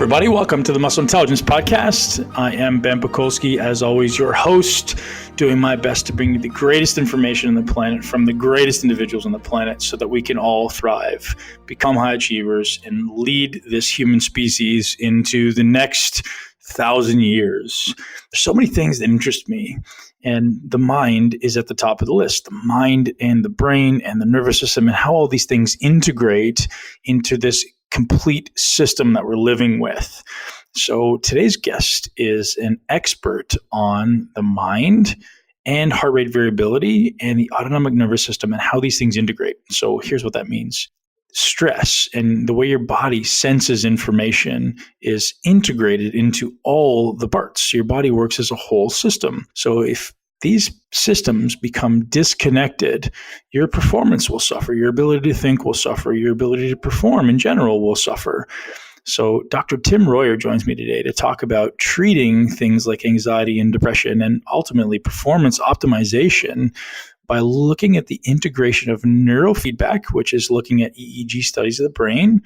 everybody. Welcome to the Muscle Intelligence Podcast. I am Ben Pakulski, as always, your host, doing my best to bring you the greatest information on the planet from the greatest individuals on the planet so that we can all thrive, become high achievers, and lead this human species into the next 1,000 years. There's so many things that interest me, and the mind is at the top of the list. The mind and the brain and the nervous system and how all these things integrate into this complete system that we're living with. So today's guest is an expert on the mind and heart rate variability and the autonomic nervous system and how these things integrate. So here's what that means. Stress and the way your body senses information is integrated into all the parts. Your body works as a whole system. So if these systems become disconnected, your performance will suffer, your ability to think will suffer, your ability to perform in general will suffer. So Dr. Tim Royer joins me today to talk about treating things like anxiety and depression and ultimately performance optimization by looking at the integration of neurofeedback, which is looking at EEG studies of the brain,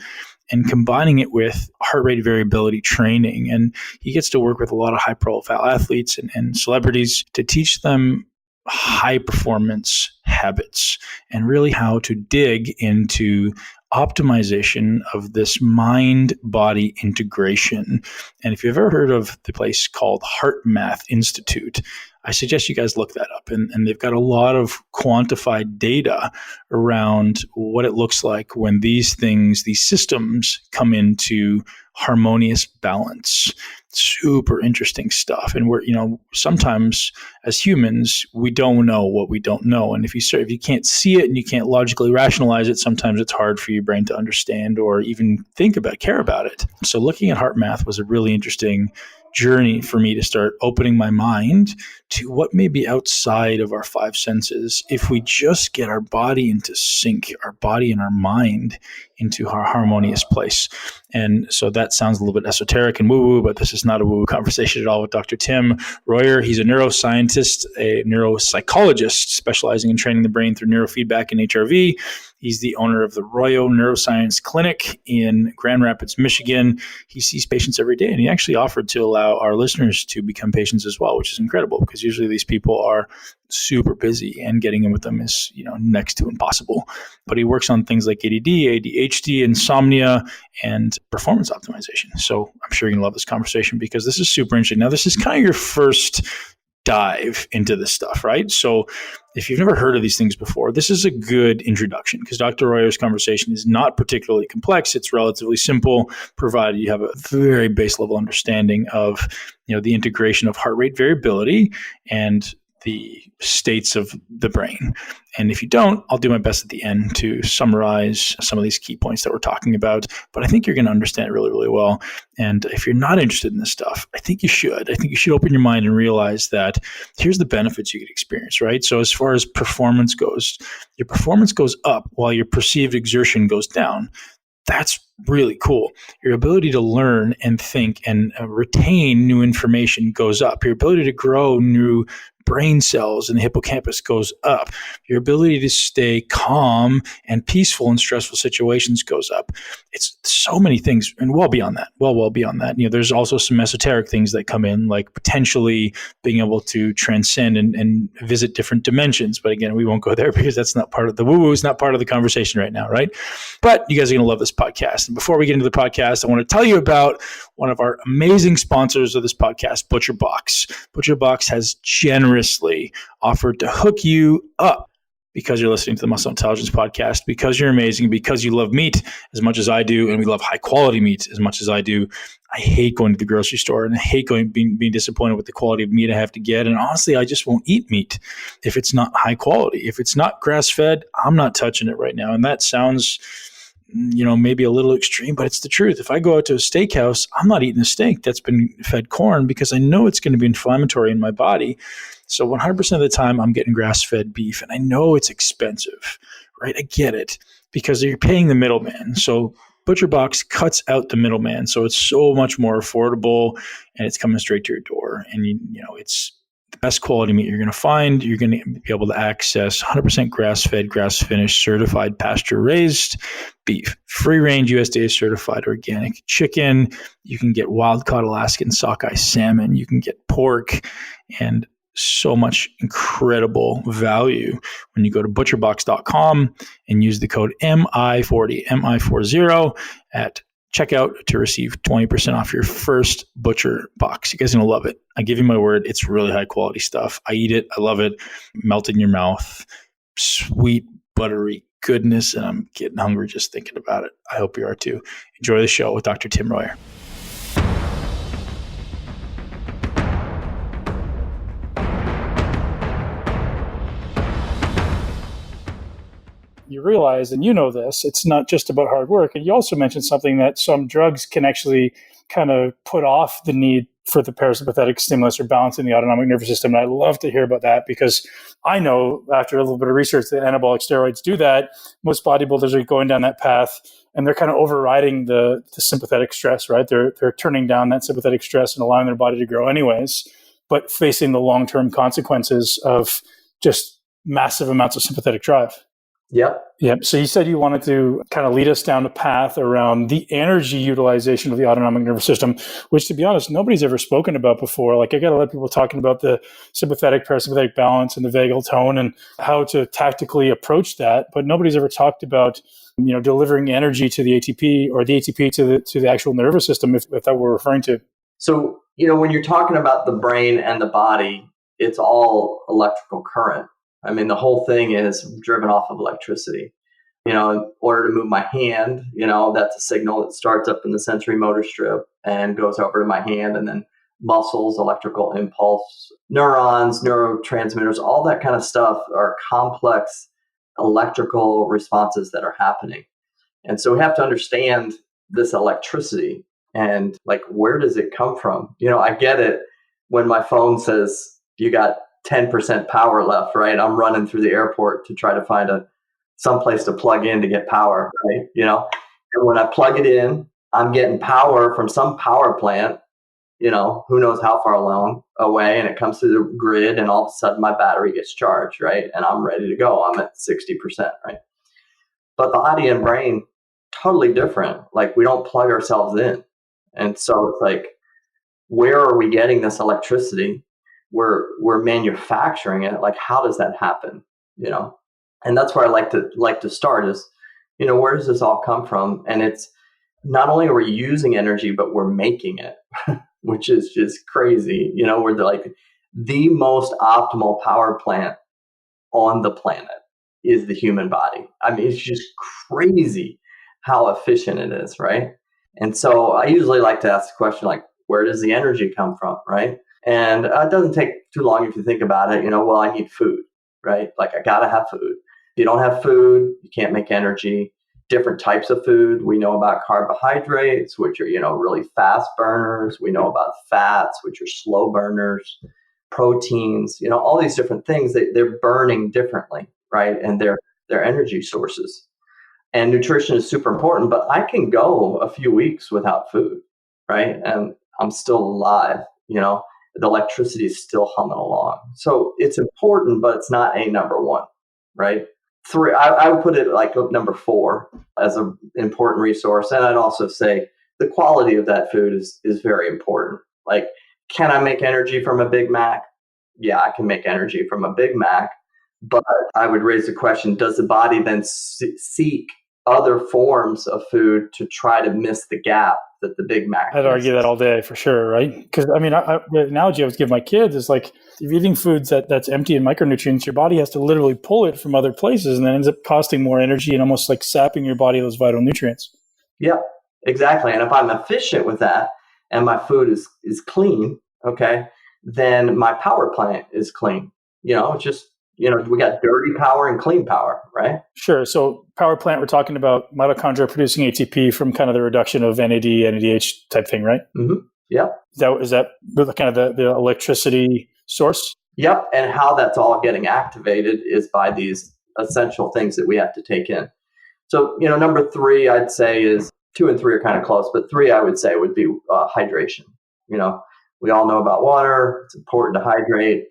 and combining it with heart rate variability training. And he gets to work with a lot of high-profile athletes and celebrities to teach them high-performance habits and really how to dig into optimization of this mind-body integration. And if you've ever heard of the place called Heart Math Institute, I suggest you guys look that up. And they've got a lot of quantified data around what it looks like when these things, these systems come into harmonious balance. Super interesting stuff. And sometimes as humans, we don't know what we don't know. And if you can't see it and you can't logically rationalize it, sometimes it's hard for your brain to understand or even care about it. So looking at heart math was a really interesting journey for me to start opening my mind to what may be outside of our five senses if we just get our body into sync, our body and our mind into our harmonious place. And so that sounds a little bit esoteric and woo-woo, but this is not a woo-woo conversation at all with Dr. Tim Royer. He's a neuroscientist, a neuropsychologist specializing in training the brain through neurofeedback and HRV. He's the owner of the Royo Neuroscience Clinic in Grand Rapids, Michigan. He sees patients every day, and he actually offered to allow our listeners to become patients as well, which is incredible because usually these people are super busy and getting in with them is, next to impossible. But he works on things like ADD, ADHD, insomnia, and performance optimization. So I'm sure you're going to love this conversation because this is super interesting. Now, this is kind of your first dive into this stuff, right? So if you've never heard of these things before, this is a good introduction because Dr. Royer's conversation is not particularly complex. It's relatively simple, provided you have a very base level understanding of, the integration of heart rate variability and the states of the brain. And if you don't, I'll do my best at the end to summarize some of these key points that we're talking about. But I think you're going to understand it really, really well. And if you're not interested in this stuff, I think you should. I think you should open your mind and realize that here's the benefits you could experience, right? So as far as performance goes, your performance goes up while your perceived exertion goes down. That's really cool. Your ability to learn and think and retain new information goes up. Your ability to grow new brain cells in the hippocampus goes up. Your ability to stay calm and peaceful in stressful situations goes up. It's so many things and well beyond that. Well beyond that. There's also some esoteric things that come in, like potentially being able to transcend and visit different dimensions. But again, we won't go there because that's not part of the woo-woo. It's not part of the conversation right now, right? But you guys are going to love this podcast. And before we get into the podcast, I want to tell you about one of our amazing sponsors of this podcast, ButcherBox. ButcherBox has generously offered to hook you up because you're listening to the Muscle Intelligence Podcast, because you're amazing, because you love meat as much as I do, and we love high quality meat as much as I do. I hate going to the grocery store and I hate being disappointed with the quality of meat I have to get. And honestly, I just won't eat meat if it's not high quality. If it's not grass-fed, I'm not touching it right now. And that sounds maybe a little extreme, but it's the truth. If I go out to a steakhouse, I'm not eating a steak that's been fed corn because I know it's going to be inflammatory in my body. So 100% of the time, I'm getting grass-fed beef, and I know it's expensive, right? I get it because you're paying the middleman. So ButcherBox cuts out the middleman, so it's so much more affordable, and it's coming straight to your door. And it's the best quality meat you're going to find. You're going to be able to access 100% grass-fed, grass-finished, certified pasture-raised beef, free range USDA certified organic chicken. You can get wild caught Alaskan sockeye salmon. You can get pork and so much incredible value when you go to butcherbox.com and use the code MI40 at checkout to receive 20% off your first Butcher box. You guys are going to love it. I give you my word. It's really high quality stuff. I eat it. I love it. Melt in your mouth. Sweet, buttery goodness. And I'm getting hungry just thinking about it. I hope you are too. Enjoy the show with Dr. Tim Royer. You realize, and you know this, it's not just about hard work. And you also mentioned something that some drugs can actually kind of put off the need for the parasympathetic stimulus or balance in the autonomic nervous system. And I love to hear about that because I know after a little bit of research that anabolic steroids do that. Most bodybuilders are going down that path and they're kind of overriding the sympathetic stress, right? They're turning down that sympathetic stress and allowing their body to grow anyways, but facing the long-term consequences of just massive amounts of sympathetic drive. Yep. So you said you wanted to kind of lead us down a path around the energy utilization of the autonomic nervous system, which, to be honest, nobody's ever spoken about before. Like, I got a lot of people talking about the sympathetic, parasympathetic balance and the vagal tone and how to tactically approach that, but nobody's ever talked about, delivering energy to the ATP or the ATP to the actual nervous system, if that we're referring to. So, when you're talking about the brain and the body, it's all electrical current. I mean, the whole thing is driven off of electricity. In order to move my hand, that's a signal that starts up in the sensory motor strip and goes over to my hand, and then muscles, electrical impulse, neurons, neurotransmitters, all that kind of stuff are complex electrical responses that are happening. And so we have to understand this electricity and where does it come from? I get it when my phone says you got 10% power left, right? I'm running through the airport to try to find someplace to plug in to get power, right? And when I plug it in, I'm getting power from some power plant, who knows how far away, and it comes to the grid, and all of a sudden my battery gets charged, right? And I'm ready to go. I'm at 60%, right? But the body and brain, totally different. We don't plug ourselves in. And so it's where are we getting this electricity? We're manufacturing it. How does that happen? And that's where I like to start is, where does this all come from? And it's not only are we using energy, but we're making it, which is just crazy. We're the most optimal power plant on the planet is the human body. I mean, it's just crazy how efficient it is, right? And so I usually like to ask the question, where does the energy come from, right? And it doesn't take too long if you think about it. Well, I need food, right? I got to have food. If you don't have food, you can't make energy. Different types of food. We know about carbohydrates, which are, really fast burners. We know about fats, which are slow burners, proteins, all these different things. They're burning differently, right? And they're energy sources. And nutrition is super important, but I can go a few weeks without food, right? And I'm still alive, the electricity is still humming along. So it's important, but it's not a number one, right? 3, I would put it number 4 as an important resource. And I'd also say the quality of that food is very important. Can I make energy from a Big Mac? Yeah, I can make energy from a Big Mac. But I would raise the question, does the body then seek other forms of food to try to miss the gap that the Big Mac I'd argue that all day for sure, right? Because the analogy I was giving my kids is if you're eating foods that's empty in micronutrients, your body has to literally pull it from other places, and then ends up costing more energy and almost sapping your body of those vital nutrients. Yeah, exactly. And if I'm efficient with that and my food is clean, okay, then my power plant is clean. It's just, we got dirty power and clean power, right? Sure. So power plant, we're talking about mitochondria producing ATP from kind of the reduction of NAD, NADH type thing, right? Mm-hmm. Yeah. Is that kind of the electricity source? Yep. And how that's all getting activated is by these essential things that we have to take in. So, number 3, I'd say is 2 and 3 are kind of close, but 3 I would say would be hydration. We all know about water. It's important to hydrate,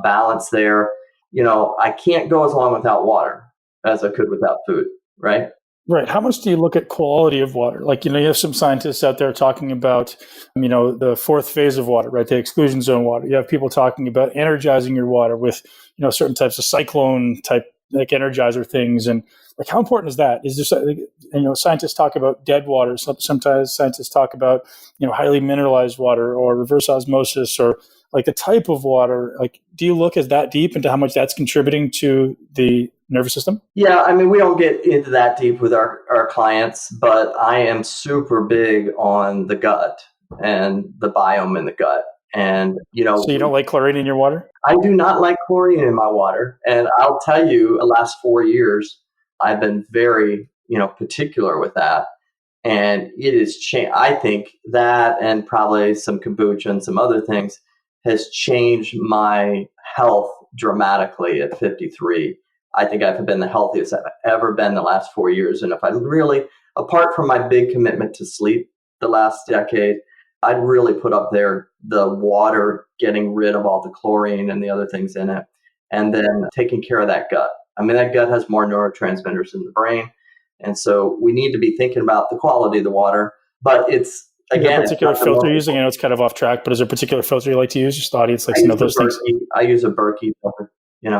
balance there. I can't go as long without water as I could without food, right? Right. How much do you look at quality of water? Like, you have some scientists out there talking about, the fourth phase of water, right? The exclusion zone water. You have people talking about energizing your water with, certain types of cyclone type, like energizer things. And like, how important is that? Is there, scientists talk about dead water. Sometimes scientists talk about, highly mineralized water or reverse osmosis or like the type of water. Like, do you look as that deep into how much that's contributing to the nervous system? Yeah, I mean, we don't get into that deep with our clients, but I am super big on the gut and the biome in the gut. And, So you don't like chlorine in your water? I do not like chlorine in my water. And I'll tell you, the last 4 years, I've been very, particular with that. And it is I think that and probably some kombucha and some other things has changed my health dramatically at 53. I think I've been the healthiest I've ever been the last 4 years. And if I really, apart from my big commitment to sleep the last decade, I'd really put up there the water, getting rid of all the chlorine and the other things in it, and then taking care of that gut. I mean, that gut has more neurotransmitters in the brain. And so we need to be thinking about the quality of the water. But it's, again, a particular filter you're using? I know it's kind of off track, but is there a particular filter you like to use? Just the audience likes to know those things. I use a Berkey filter.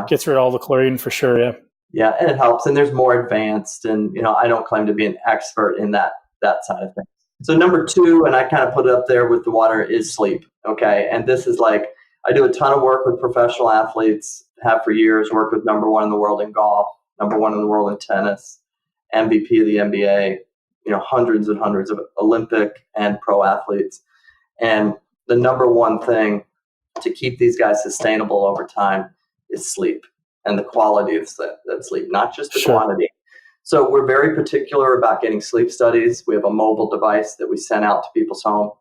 Gets rid of all the chlorine for sure, yeah. Yeah, and it helps. And there's more advanced. And, I don't claim to be an expert in that side of things. So number 2, and I kind of put it up there with the water, is sleep. Okay. And this is like, I do a ton of work with professional athletes, have for years, worked with number 1 in the world in golf, number 1 in the world in tennis, MVP of the NBA, hundreds and hundreds of Olympic and pro athletes. And the number one thing to keep these guys sustainable over time is sleep and the quality of that sleep, not just the quantity. So we're very particular about getting sleep studies. We have a mobile device that we send out to people's home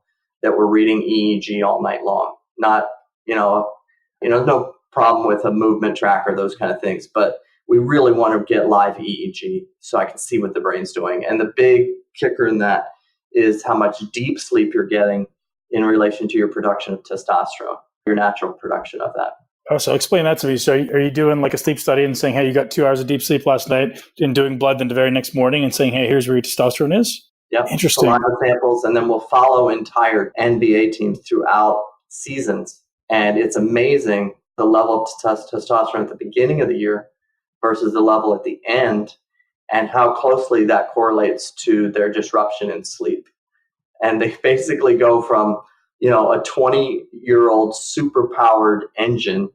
that we're reading EEG all night long. Not, no problem with a movement tracker, those kind of things, but we really want to get live EEG so I can see what the brain's doing. And the big kicker in that is how much deep sleep you're getting in relation to your production of testosterone, your natural production of that. Oh, so explain that to me. So are you doing like a sleep study and saying, hey, you got 2 hours of deep sleep last night, and doing blood then the very next morning and saying, hey, here's where your testosterone is? Yep. Interesting. A lot of samples, and then we'll follow entire NBA teams throughout seasons. And it's amazing the level of testosterone at the beginning of the year versus the level at the end, and how closely that correlates to their disruption in sleep. And they basically go from, a 20-year-old super-powered engine,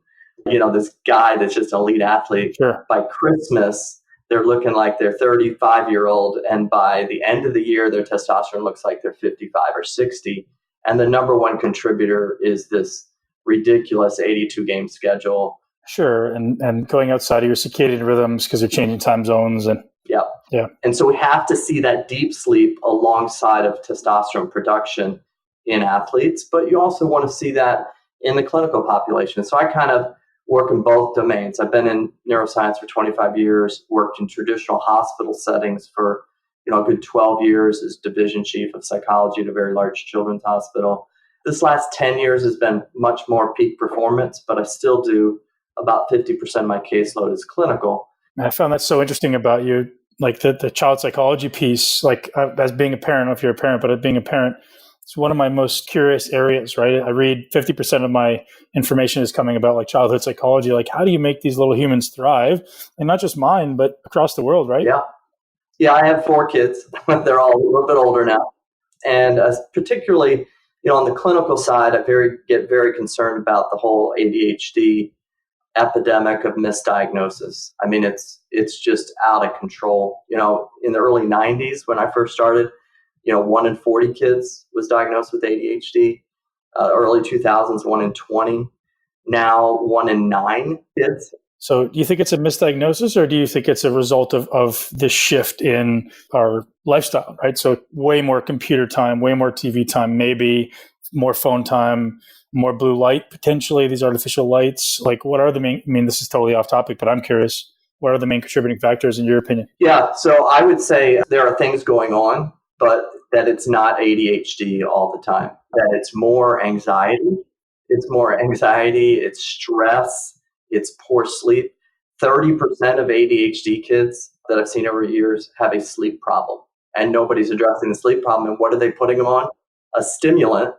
this guy that's just an elite athlete. Sure. By Christmas, they're looking like they're 35-year-old. And by the end of the year, their testosterone looks like they're 55 or 60. And the number one contributor is this ridiculous 82-game schedule. Sure. And going outside of your circadian rhythms because they're changing time zones. And yeah. And so we have to see that deep sleep alongside of testosterone production in athletes, but you also want to see that in the clinical population. So I kind of work in both domains. I've been in neuroscience for 25 years, worked in traditional hospital settings for a good 12 years as division chief of psychology at a very large children's hospital. This last 10 years has been much more peak performance, but I still do about 50% of my caseload is clinical. I found that so interesting about you, like the child psychology piece, like as being a parent, I don't know if you're a parent, but as being a parent, it's one of my most curious areas, right? I read 50% of my information is coming about like childhood psychology. Like, how do you make these little humans thrive? And not just mine, but across the world, right? Yeah, I have 4 kids. They're all a little bit older now. And particularly, on the clinical side, I get very concerned about the whole ADHD epidemic of misdiagnosis. I mean, it's just out of control. In the early 90s, when I first started, 1 in 40 kids was diagnosed with ADHD. Early 2000s, 1 in 20. Now, 1 in 9 kids. So do you think it's a misdiagnosis, or do you think it's a result of this shift in our lifestyle, right? So way more computer time, way more TV time, maybe more phone time, more blue light, potentially these artificial lights. Like, what are the main, I mean, this is totally off topic, but I'm curious, what are the main contributing factors in your opinion? Yeah, so I would say there are things going on, but that it's not ADHD all the time, that it's more anxiety. It's stress, it's poor sleep. 30% of ADHD kids, that I've seen over years have a sleep problem, and nobody's addressing the sleep problem. And what are they putting them on? A stimulant,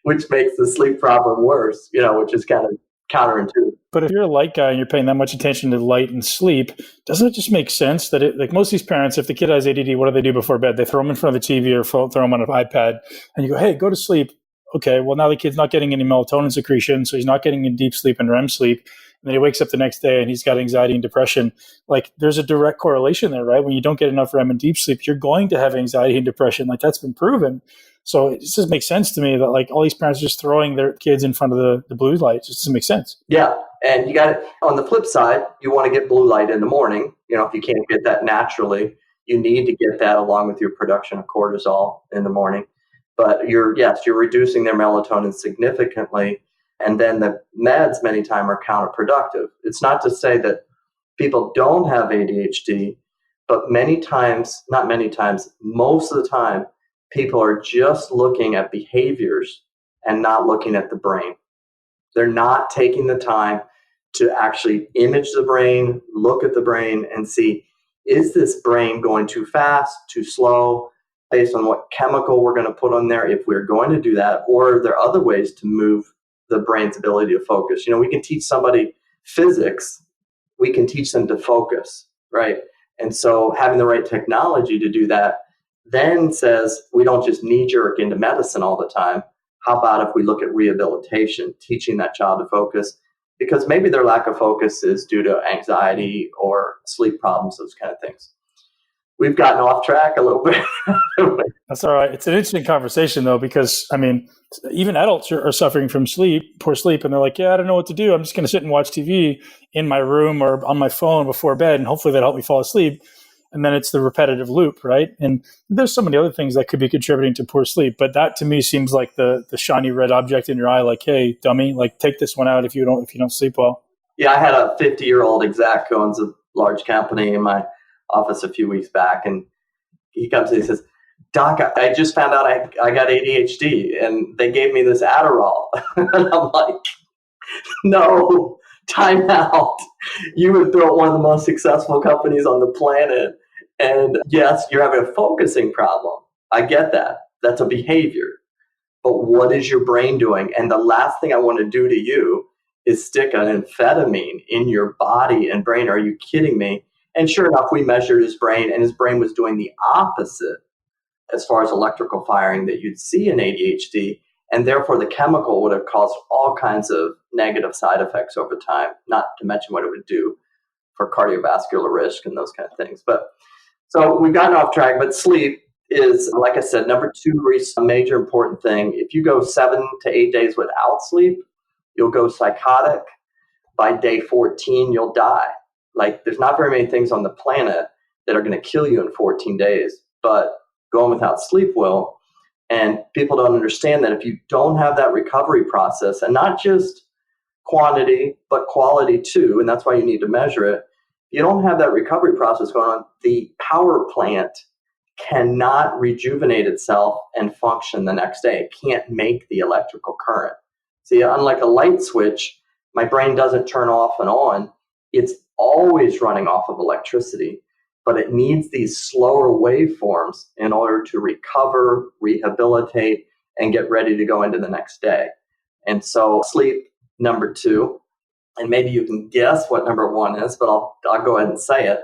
which makes the sleep problem worse, which is kind of counterintuitive. But if you're a light guy and you're paying that much attention to light and sleep, doesn't it just make sense that like most of these parents, if the kid has ADD, what do they do before bed? They throw them in front of the TV or throw them on an iPad, and you go, hey, go to sleep. Okay, well, now the kid's not getting any melatonin secretion, so he's not getting in deep sleep and REM sleep. And then he wakes up the next day and he's got anxiety and depression. Like, there's a direct correlation there, right? When you don't get enough REM and deep sleep, you're going to have anxiety and depression. Like, that's been proven. So it just makes sense to me that like all these parents are just throwing their kids in front of the blue light. It just doesn't make sense. Yeah. And you got it on the flip side, you want to get blue light in the morning. If you can't get that naturally, you need to get that along with your production of cortisol in the morning. But you're reducing their melatonin significantly. And then the meds many times are counterproductive. It's not to say that people don't have ADHD, but not many times, most of the time, people are just looking at behaviors and not looking at the brain. They're not taking the time to actually image the brain, look at the brain, and see, is this brain going too fast, too slow, based on what chemical we're going to put on there if we're going to do that, or are there other ways to move the brain's ability to focus? We can teach somebody physics, we can teach them to focus, right? And so having the right technology to do that then says we don't just knee-jerk into medicine all the time. How about if we look at rehabilitation, teaching that child to focus? Because maybe their lack of focus is due to anxiety or sleep problems, those kind of things. We've gotten off track a little bit. That's all right. It's an interesting conversation, though, because, even adults are suffering from poor sleep, and they're like, yeah, I don't know what to do. I'm just going to sit and watch TV in my room or on my phone before bed, and hopefully that'll help me fall asleep. And then it's the repetitive loop, right? And there's so many other things that could be contributing to poor sleep. But that to me seems like the shiny red object in your eye, like, hey, dummy, like take this one out if you don't sleep well. Yeah, I had a 50-year-old exec who owns a large company in my office a few weeks back, and he comes and he says, Doc, I just found out I got ADHD, and they gave me this Adderall. And I'm like, no, time out. You would built one of the most successful companies on the planet. And yes, you're having a focusing problem. I get that. That's a behavior. But what is your brain doing? And the last thing I want to do to you is stick an amphetamine in your body and brain. Are you kidding me? And sure enough, we measured his brain, and his brain was doing the opposite as far as electrical firing that you'd see in ADHD. And therefore, the chemical would have caused all kinds of negative side effects over time, not to mention what it would do for cardiovascular risk and those kind of things. But so we've gotten off track, but sleep is, like I said, number two major important thing. If you go 7 to 8 days without sleep, you'll go psychotic. By day 14, you'll die. Like, there's not very many things on the planet that are going to kill you in 14 days, but going without sleep will. And people don't understand that if you don't have that recovery process, and not just quantity, but quality too, and that's why you need to measure it. You don't have that recovery process going on, the power plant cannot rejuvenate itself and function the next day. It can't make the electrical current. See, unlike a light switch, my brain doesn't turn off and on. It's always running off of electricity, but it needs these slower waveforms in order to recover, rehabilitate, and get ready to go into the next day. And so sleep, number two, and maybe you can guess what number one is, but I'll go ahead and say it.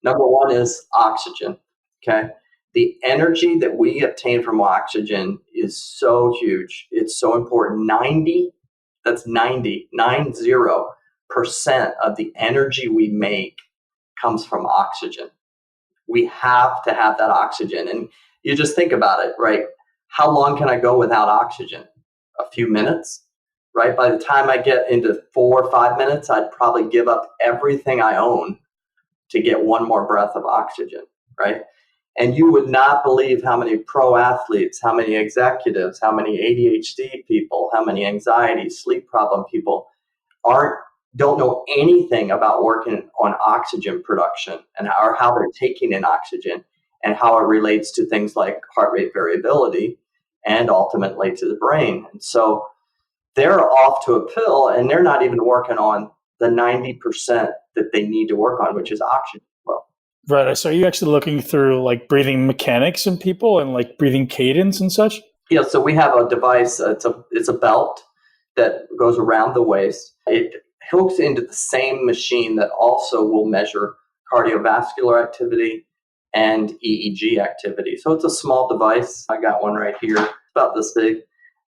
Number one is oxygen, okay? The energy that we obtain from oxygen is so huge. It's so important. 90% of the energy we make comes from oxygen. We have to have that oxygen. And you just think about it, right? How long can I go without oxygen? A few minutes, right? By the time I get into 4 or 5 minutes, I'd probably give up everything I own to get one more breath of oxygen, right? And you would not believe how many pro athletes, how many executives, how many ADHD people, how many anxiety, sleep problem people don't know anything about working on oxygen production and how they're taking in oxygen and how it relates to things like heart rate variability and ultimately to the brain. And so they're off to a pill, and they're not even working on the 90% that they need to work on, which is oxygen flow. Right. So are you actually looking through like breathing mechanics in people and like breathing cadence and such? Yeah, so we have a device, it's a belt that goes around the waist. It hooks into the same machine that also will measure cardiovascular activity and EEG activity. So it's a small device. I got one right here, about this big,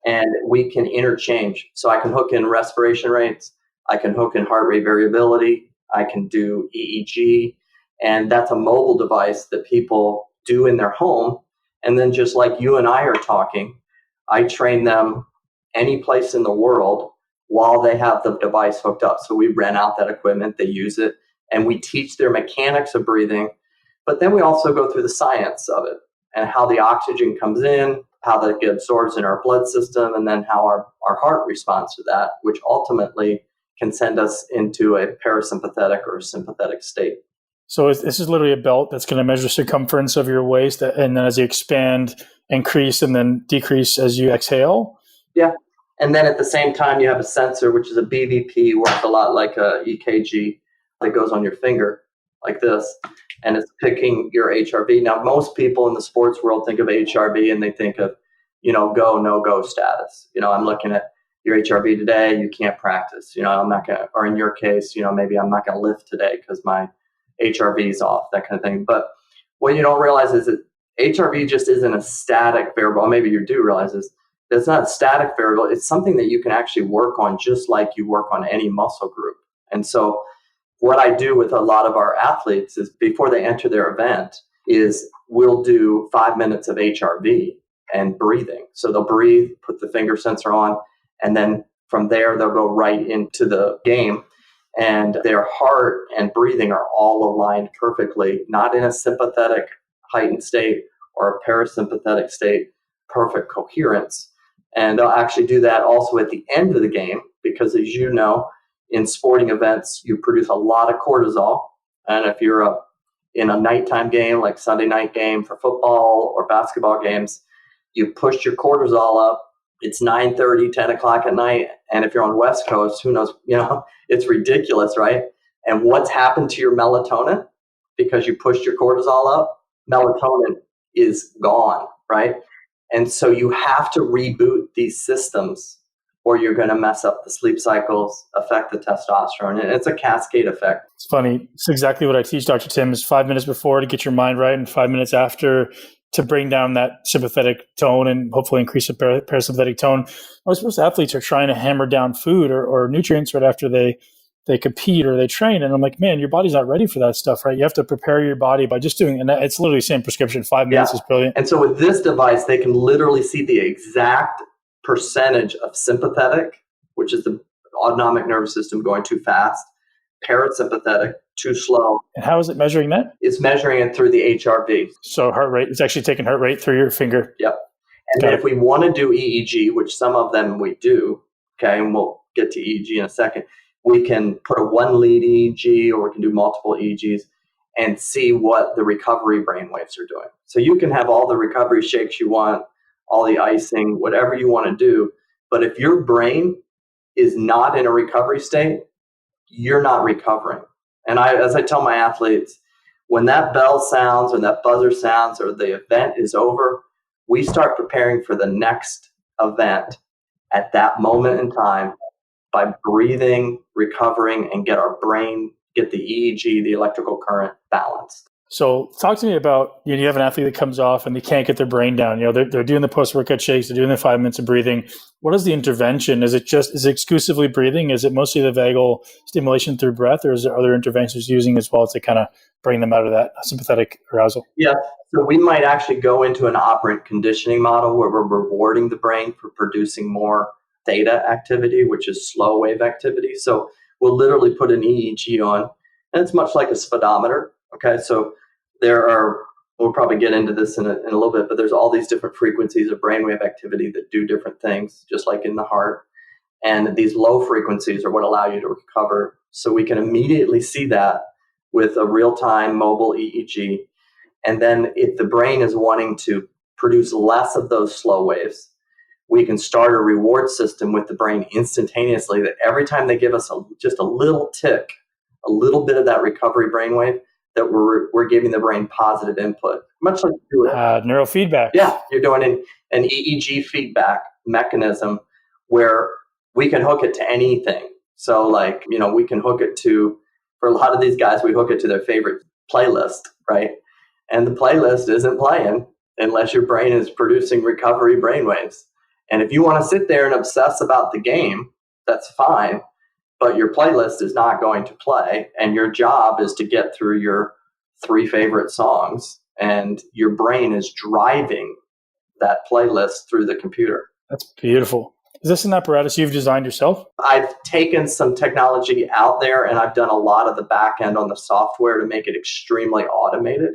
and we can interchange. So I can hook in respiration rates, I can hook in heart rate variability, I can do EEG, and that's a mobile device that people do in their home. And then just like you and I are talking, I train them any place in the world while they have the device hooked up. So we rent out that equipment, they use it, and we teach their mechanics of breathing. But then we also go through the science of it and how the oxygen comes in, how that gets absorbed in our blood system, and then how our heart responds to that, which ultimately can send us into a parasympathetic or sympathetic state. So this is literally a belt that's going to measure circumference of your waist, and then as you expand, increase, and then decrease as you exhale? Yeah. And then at the same time, you have a sensor, which is a BVP, works a lot like a EKG that goes on your finger like this, and it's picking your HRV. Now, most people in the sports world think of HRV and they think of, go, no go status. I'm looking at your HRV today, you can't practice. I'm not going to, or in your case, maybe I'm not going to lift today because my HRV is off, that kind of thing. But what you don't realize is that HRV just isn't a static variable. Maybe you do realize this. It's not a static variable. It's something that you can actually work on just like you work on any muscle group. And so what I do with a lot of our athletes is before they enter their event is we'll do 5 minutes of HRV and breathing. So they'll breathe, put the finger sensor on, and then from there, they'll go right into the game. And their heart and breathing are all aligned perfectly, not in a sympathetic heightened state or a parasympathetic state, perfect coherence. And they'll actually do that also at the end of the game because, as you know, in sporting events, you produce a lot of cortisol. And if you're in a nighttime game, like Sunday night game for football or basketball games, you push your cortisol up. It's 9:30, 10 o'clock at night. And if you're on West Coast, who knows, it's ridiculous, right? And what's happened to your melatonin because you pushed your cortisol up? Melatonin is gone, right? And so you have to reboot these systems or you're going to mess up the sleep cycles, affect the testosterone. And it's a cascade effect. It's funny. It's exactly what I teach, Dr. Tim, is 5 minutes before to get your mind right and 5 minutes after to bring down that sympathetic tone and hopefully increase the parasympathetic tone. Most athletes are trying to hammer down food or nutrients right after they compete or they train. And I'm like, man, your body's not ready for that stuff, right? You have to prepare your body by just doing, and it's literally the same prescription. 5 minutes is brilliant. And so with this device, they can literally see the exact percentage of sympathetic, which is the autonomic nervous system going too fast, parasympathetic, too slow. And how is it measuring that? It's measuring it through the HRV. So heart rate, it's actually taking heart rate through your finger. Yep. And then if we want to do EEG, which some of them we do, okay, and we'll get to EEG in a second, we can put a one lead EEG or we can do multiple EEGs and see what the recovery brainwaves are doing. So you can have all the recovery shakes you want, all the icing, whatever you want to do. But if your brain is not in a recovery state, you're not recovering. And as I tell my athletes, when that bell sounds or that buzzer sounds or the event is over, we start preparing for the next event at that moment in time by breathing, recovering, and get our brain, get the EEG, the electrical current balanced. So talk to me about, you have an athlete that comes off and they can't get their brain down. They're doing the post-workout shakes, they're doing the 5 minutes of breathing. What is the intervention? Is it exclusively breathing? Is it mostly the vagal stimulation through breath, or is there other interventions using as well to kind of bring them out of that sympathetic arousal? Yeah. So we might actually go into an operant conditioning model where we're rewarding the brain for producing more theta activity, which is slow wave activity. So we'll literally put an EEG on, and it's much like a speedometer. Okay. So we'll probably get into this in a little bit, but there's all these different frequencies of brainwave activity that do different things, just like in the heart. And these low frequencies are what allow you to recover. So we can immediately see that with a real-time mobile EEG. And then if the brain is wanting to produce less of those slow waves, we can start a reward system with the brain instantaneously that every time they give us just a little tick, a little bit of that recovery brainwave, that we're giving the brain positive input, much like you do it. Neurofeedback. Yeah, you're doing an EEG feedback mechanism where we can hook it to anything. So like, we can hook it to, for a lot of these guys, we hook it to their favorite playlist, right? And the playlist isn't playing unless your brain is producing recovery brainwaves. And if you want to sit there and obsess about the game, that's fine, but your playlist is not going to play. And your job is to get through your 3 favorite songs, and your brain is driving that playlist through the computer. That's beautiful. Is this an apparatus you've designed yourself? I've taken some technology out there and I've done a lot of the back end on the software to make it extremely automated.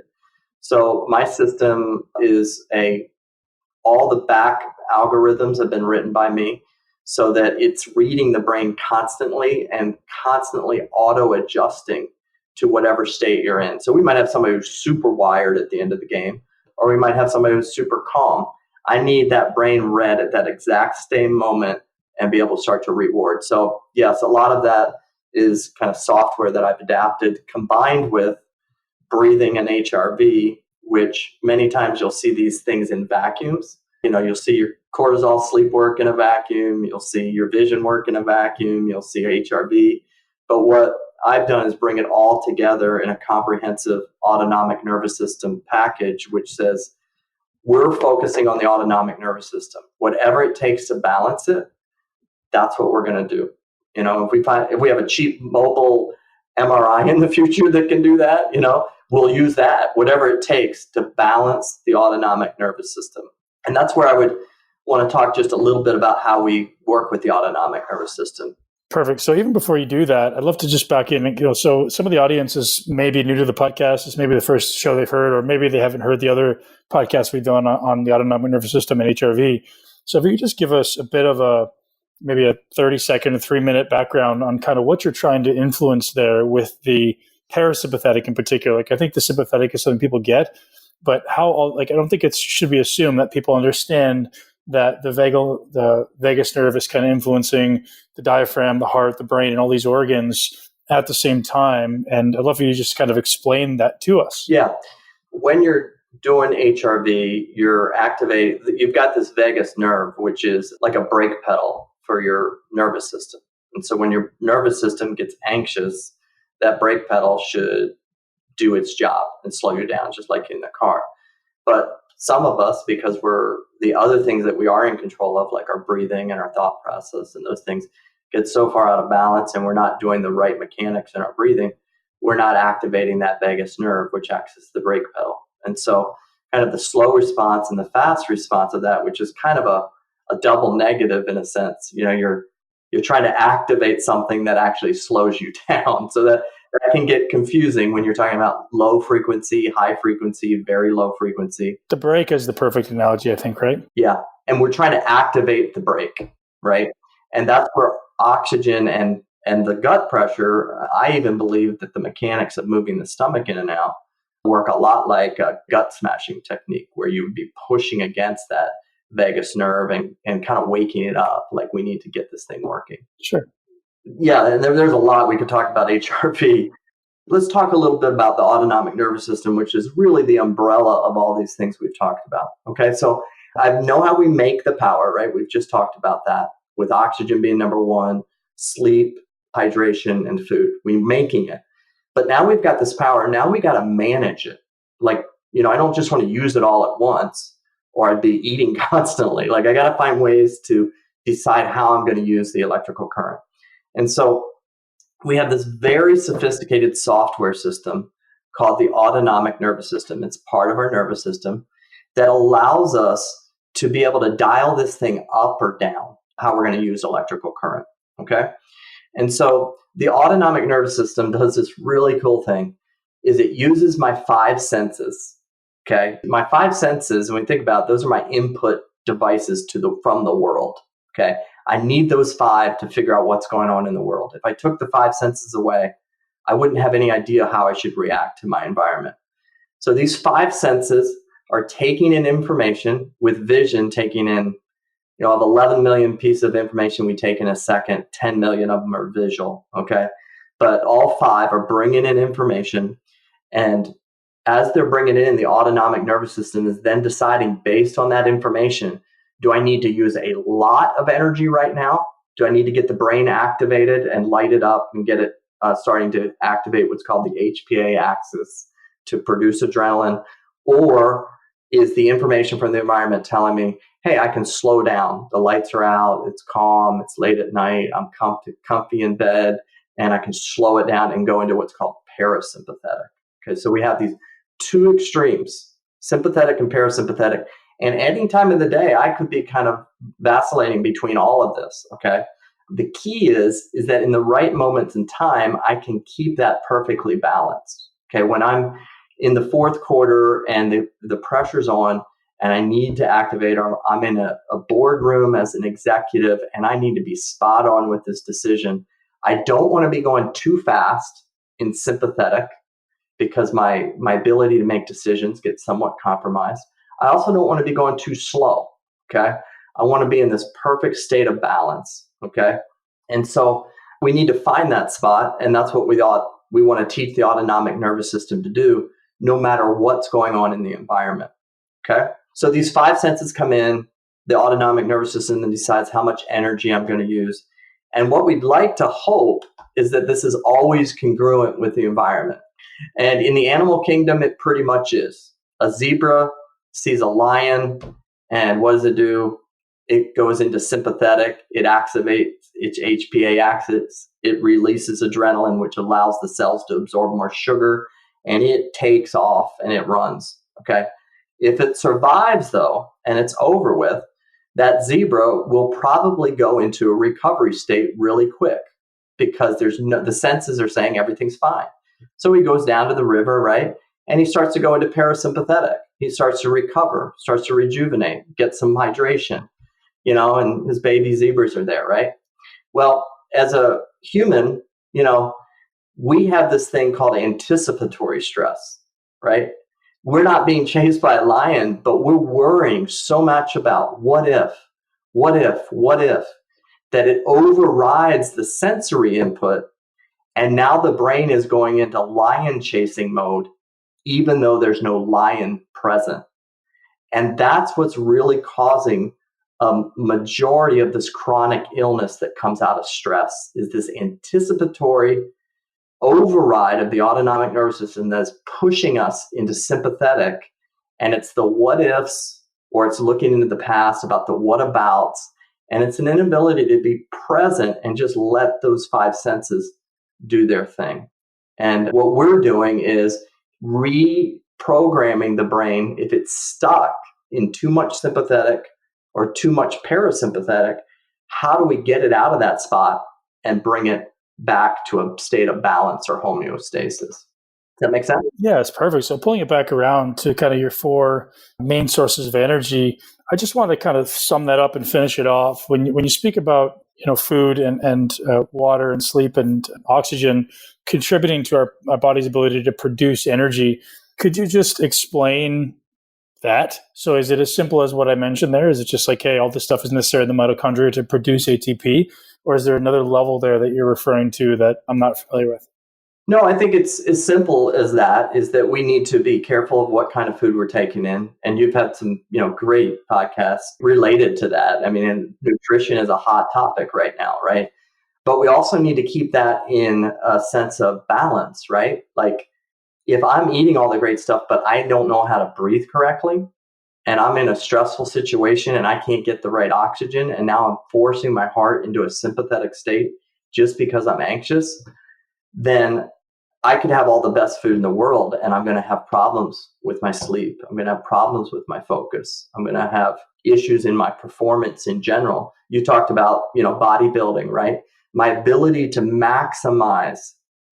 So my system is all the back algorithms have been written by me so that it's reading the brain constantly and constantly auto adjusting to whatever state you're in. So we might have somebody who's super wired at the end of the game, or we might have somebody who's super calm. I need that brain read at that exact same moment and be able to start to reward. So yes, a lot of that is kind of software that I've adapted combined with breathing and HRV, which many times you'll see these things in vacuums. You'll see your cortisol sleep work in a vacuum. You'll see your vision work in a vacuum. You'll see HRV. But what I've done is bring it all together in a comprehensive autonomic nervous system package, which says, we're focusing on the autonomic nervous system. Whatever it takes to balance it, that's what we're going to do. If we have a cheap mobile MRI in the future that can do that, we'll use that, whatever it takes to balance the autonomic nervous system. And that's where I would want to talk just a little bit about how we work with the autonomic nervous system. Perfect. So even before you do that, I'd love to just back in. So some of the audience is maybe new to the podcast. It's maybe the first show they've heard, or maybe they haven't heard the other podcasts we've done on the autonomic nervous system and HRV. So if you could just give us a bit of maybe a 30-second, 3-minute background on kind of what you're trying to influence there with the parasympathetic in particular. Like, I think the sympathetic is something people get, but I don't think it should be assumed that people understand that the vagus nerve is kind of influencing the diaphragm, the heart, the brain, and all these organs at the same time. And I'd love for you to just kind of explain that to us. Yeah. When you're doing HRV, you've got this vagus nerve, which is like a brake pedal for your nervous system. And so when your nervous system gets anxious, that brake pedal should do its job and slow you down, just like in the car. But some of us, because we're the other things that we are in control of, like our breathing and our thought process and those things, get so far out of balance and we're not doing the right mechanics in our breathing, we're not activating that vagus nerve, which acts as the brake pedal. And so kind of the slow response and the fast response of that, which is kind of a double negative in a sense. You're trying to activate something that actually slows you down. So that can get confusing when you're talking about low frequency, high frequency, very low frequency. The brake is the perfect analogy, I think, right? Yeah. And we're trying to activate the brake, right? And that's where oxygen and the gut pressure, I even believe that the mechanics of moving the stomach in and out work a lot like a gut smashing technique, where you would be pushing against that vagus nerve and kind of waking it up, like, we need to get this thing working. Sure. Yeah, and there's a lot we could talk about HRV. Let's talk a little bit about the autonomic nervous system, which is really the umbrella of all these things we've talked about. Okay, so I know how we make the power, right? We've just talked about that, with oxygen being number one, sleep, hydration, and food. We're making it. But now we've got this power. Now we got to manage it. Like, I don't just want to use it all at once, or I'd be eating constantly. Like, I got to find ways to decide how I'm going to use the electrical current. And so we have this very sophisticated software system called the autonomic nervous system. It's part of our nervous system that allows us to be able to dial this thing up or down, how we're going to use electrical current. Okay. And so the autonomic nervous system does this really cool thing, is it uses my 5 senses. Okay. My 5 senses, when we think about it, those are my input devices from the world. Okay. I need those 5 to figure out what's going on in the world. If I took the 5 senses away, I wouldn't have any idea how I should react to my environment. So these 5 senses are taking in information, with vision taking in, of 11 million pieces of information we take in a second, 10 million of them are visual, okay? But all 5 are bringing in information, And as they're bringing it in, the autonomic nervous system is then deciding based on that information, do I need to use a lot of energy right now? Do I need to get the brain activated and light it up and get it starting to activate what's called the HPA axis to produce adrenaline? Or is the information from the environment telling me, hey, I can slow down. The lights are out. It's calm. It's late at night. I'm comfy in bed, and I can slow it down and go into what's called parasympathetic. Okay, so we have these two extremes, sympathetic and parasympathetic. And any time of the day, I could be kind of vacillating between all of this. Okay. The key is that in the right moments in time, I can keep that perfectly balanced. Okay. When I'm in the fourth quarter and the pressure's on and I need to activate, or I'm in a boardroom as an executive and I need to be spot on with this decision, I don't want to be going too fast in sympathetic because my ability to make decisions gets somewhat compromised. I also don't want to be going too slow, okay? I want to be in this perfect state of balance, okay? And so we need to find that spot, and that's what we want to teach the autonomic nervous system to do, no matter what's going on in the environment, okay? So these five senses come in, the autonomic nervous system then decides how much energy I'm going to use. And what we'd like to hope is that this is always congruent with the environment. And in the animal kingdom, it pretty much is. A zebra sees a lion, and what does it do? It goes into sympathetic. It activates its HPA axis. It releases adrenaline, which allows the cells to absorb more sugar, and it takes off and it runs. Okay. If it survives, though, and it's over with, that zebra will probably go into a recovery state really quick because the senses are saying everything's fine. So he goes down to the river, right? And he starts to go into parasympathetic. He starts to recover, starts to rejuvenate, get some hydration, and his baby zebras are there, right? Well, as a human, we have this thing called anticipatory stress, right? We're not being chased by a lion, but we're worrying so much about what if, that it overrides the sensory input. And now the brain is going into lion chasing mode, even though there's no lion present. And that's what's really causing a majority of this chronic illness that comes out of stress, is this anticipatory override of the autonomic nervous system that's pushing us into sympathetic. And it's the what ifs, or it's looking into the past about the what abouts. And it's an inability to be present and just let those five senses do their thing. And what we're doing is reprogramming the brain. If it's stuck in too much sympathetic or too much parasympathetic, how do we get it out of that spot and bring it back to a state of balance or homeostasis? Does that make sense? Yeah, it's perfect. So pulling it back around to kind of your four main sources of energy, I just want to kind of sum that up and finish it off. When you speak about food and water and sleep and oxygen contributing to our body's ability to produce energy, could you just explain that? So is it as simple as what I mentioned there? Is it just like, hey, all this stuff is necessary in the mitochondria to produce ATP? Or is there another level there that you're referring to that I'm not familiar with? No, I think it's as simple as that, is that we need to be careful of what kind of food we're taking in. And you've had some, great podcasts related to that. I mean, and nutrition is a hot topic right now, right? But we also need to keep that in a sense of balance, right? Like if I'm eating all the great stuff, but I don't know how to breathe correctly, and I'm in a stressful situation and I can't get the right oxygen, and now I'm forcing my heart into a sympathetic state just because I'm anxious, then I could have all the best food in the world and I'm going to have problems with my sleep. I'm going to have problems with my focus. I'm going to have issues in my performance in general. You talked about, bodybuilding, right? My ability to maximize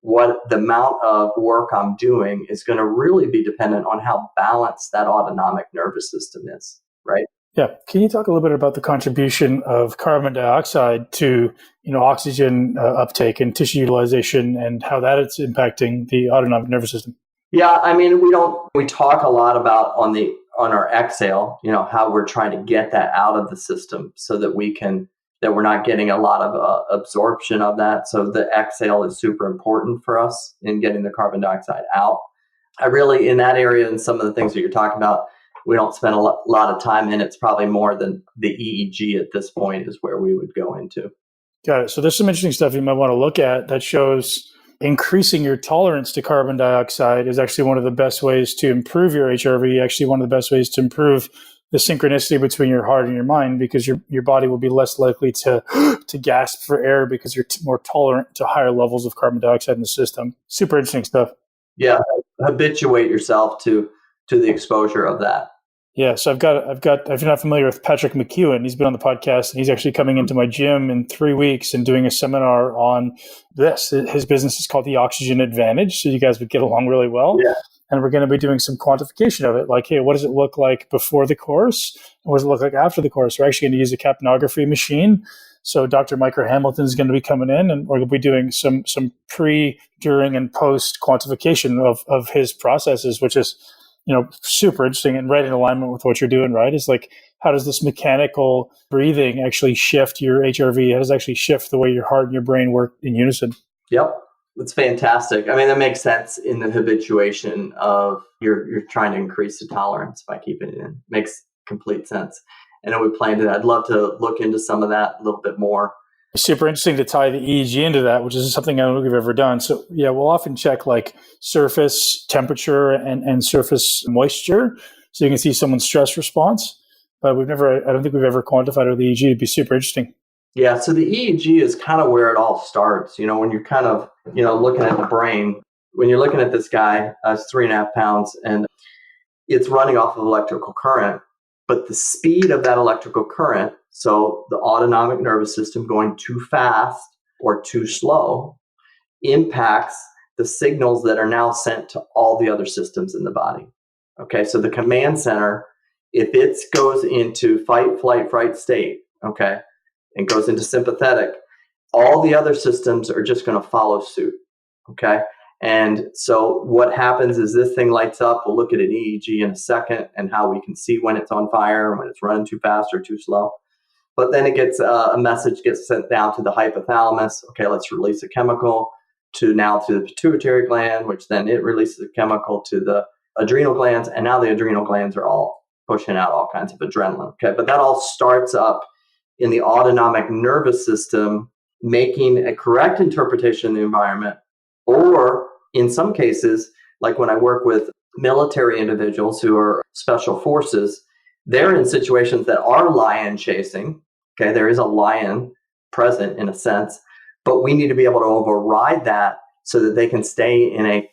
what the amount of work I'm doing is going to really be dependent on how balanced that autonomic nervous system is, right? Yeah. Can you talk a little bit about the contribution of carbon dioxide to, oxygen uptake and tissue utilization, and how that is impacting the autonomic nervous system? Yeah, I mean, we talk a lot about on our exhale, how we're trying to get that out of the system so that we're not getting a lot of absorption of that. So the exhale is super important for us in getting the carbon dioxide out. I really, in that area and some of the things that you're talking about, we don't spend a lot of time in. It's probably more than the EEG at this point is where we would go into. Got it. So there's some interesting stuff you might want to look at that shows increasing your tolerance to carbon dioxide is actually one of the best ways to improve your HRV, actually one of the best ways to improve the synchronicity between your heart and your mind, because your body will be less likely to gasp for air because you're more tolerant to higher levels of carbon dioxide in the system. Super interesting stuff. Yeah, habituate yourself to the exposure of that. Yeah, so I've got. If you're not familiar with Patrick McEwen, he's been on the podcast, and he's actually coming into my gym in 3 weeks and doing a seminar on this. His business is called the Oxygen Advantage, so you guys would get along really well. Yeah. And we're going to be doing some quantification of it, like, hey, what does it look like before the course? And what does it look like after the course? We're actually going to use a capnography machine. So Dr. Micah Hamilton is going to be coming in, and we're going to be doing some pre, during, and post quantification of his processes, which is super interesting and right in alignment with what you're doing, right? Is like, how does this mechanical breathing actually shift your HRV? How does it actually shift the way your heart and your brain work in unison? Yep. It's fantastic. I mean, that makes sense in the habituation of you're trying to increase the tolerance by keeping it in. Makes complete sense. And we planned it. I'd love to look into some of that a little bit more. Super interesting to tie the EEG into that, which is something I don't think we've ever done. So yeah, we'll often check like surface temperature and surface moisture, so you can see someone's stress response. But I don't think we've ever quantified it with the EEG. It'd be super interesting. Yeah, so the EEG is kind of where it all starts. When you're kind of, looking at the brain, when you're looking at this guy, 3.5 pounds, and it's running off of electrical current, but the speed of that electrical current, so the autonomic nervous system going too fast or too slow, impacts the signals that are now sent to all the other systems in the body. Okay, so the command center, if it goes into fight, flight, fright state, okay, and goes into sympathetic, all the other systems are just going to follow suit, okay? And so what happens is this thing lights up. We'll look at an EEG in a second and how we can see when it's on fire, when it's running too fast or too slow. But then it gets a message gets sent down to the hypothalamus. Okay, let's release a chemical to the pituitary gland, which then it releases a chemical to the adrenal glands. And now the adrenal glands are all pushing out all kinds of adrenaline. Okay, but that all starts up in the autonomic nervous system, making a correct interpretation of the environment. Or in some cases, like when I work with military individuals who are special forces, they're in situations that are lion chasing. Okay, there is a lion present in a sense, but we need to be able to override that so that they can stay in a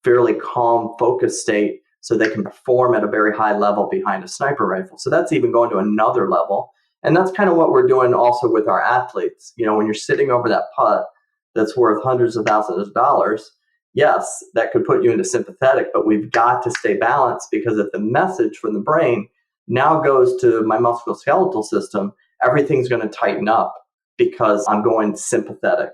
fairly calm, focused state so they can perform at a very high level behind a sniper rifle. So that's even going to another level. And that's kind of what we're doing also with our athletes. When you're sitting over that putt that's worth hundreds of thousands of dollars, yes, that could put you into sympathetic, but we've got to stay balanced, because if the message from the brain now goes to my musculoskeletal system, everything's going to tighten up because I'm going sympathetic.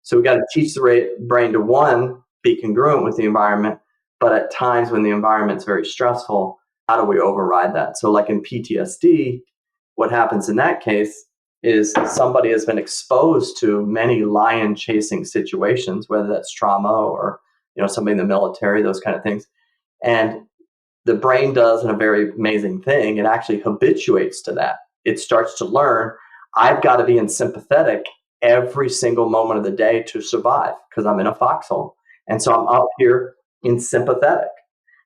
So we got to teach the brain to, one, be congruent with the environment, but at times when the environment's very stressful, how do we override that? So like in PTSD, what happens in that case is somebody has been exposed to many lion chasing situations, whether that's trauma or somebody in the military, those kind of things. And the brain does a very amazing thing. It actually habituates to that. It starts to learn, I've got to be in sympathetic every single moment of the day to survive because I'm in a foxhole. And so I'm up here in sympathetic.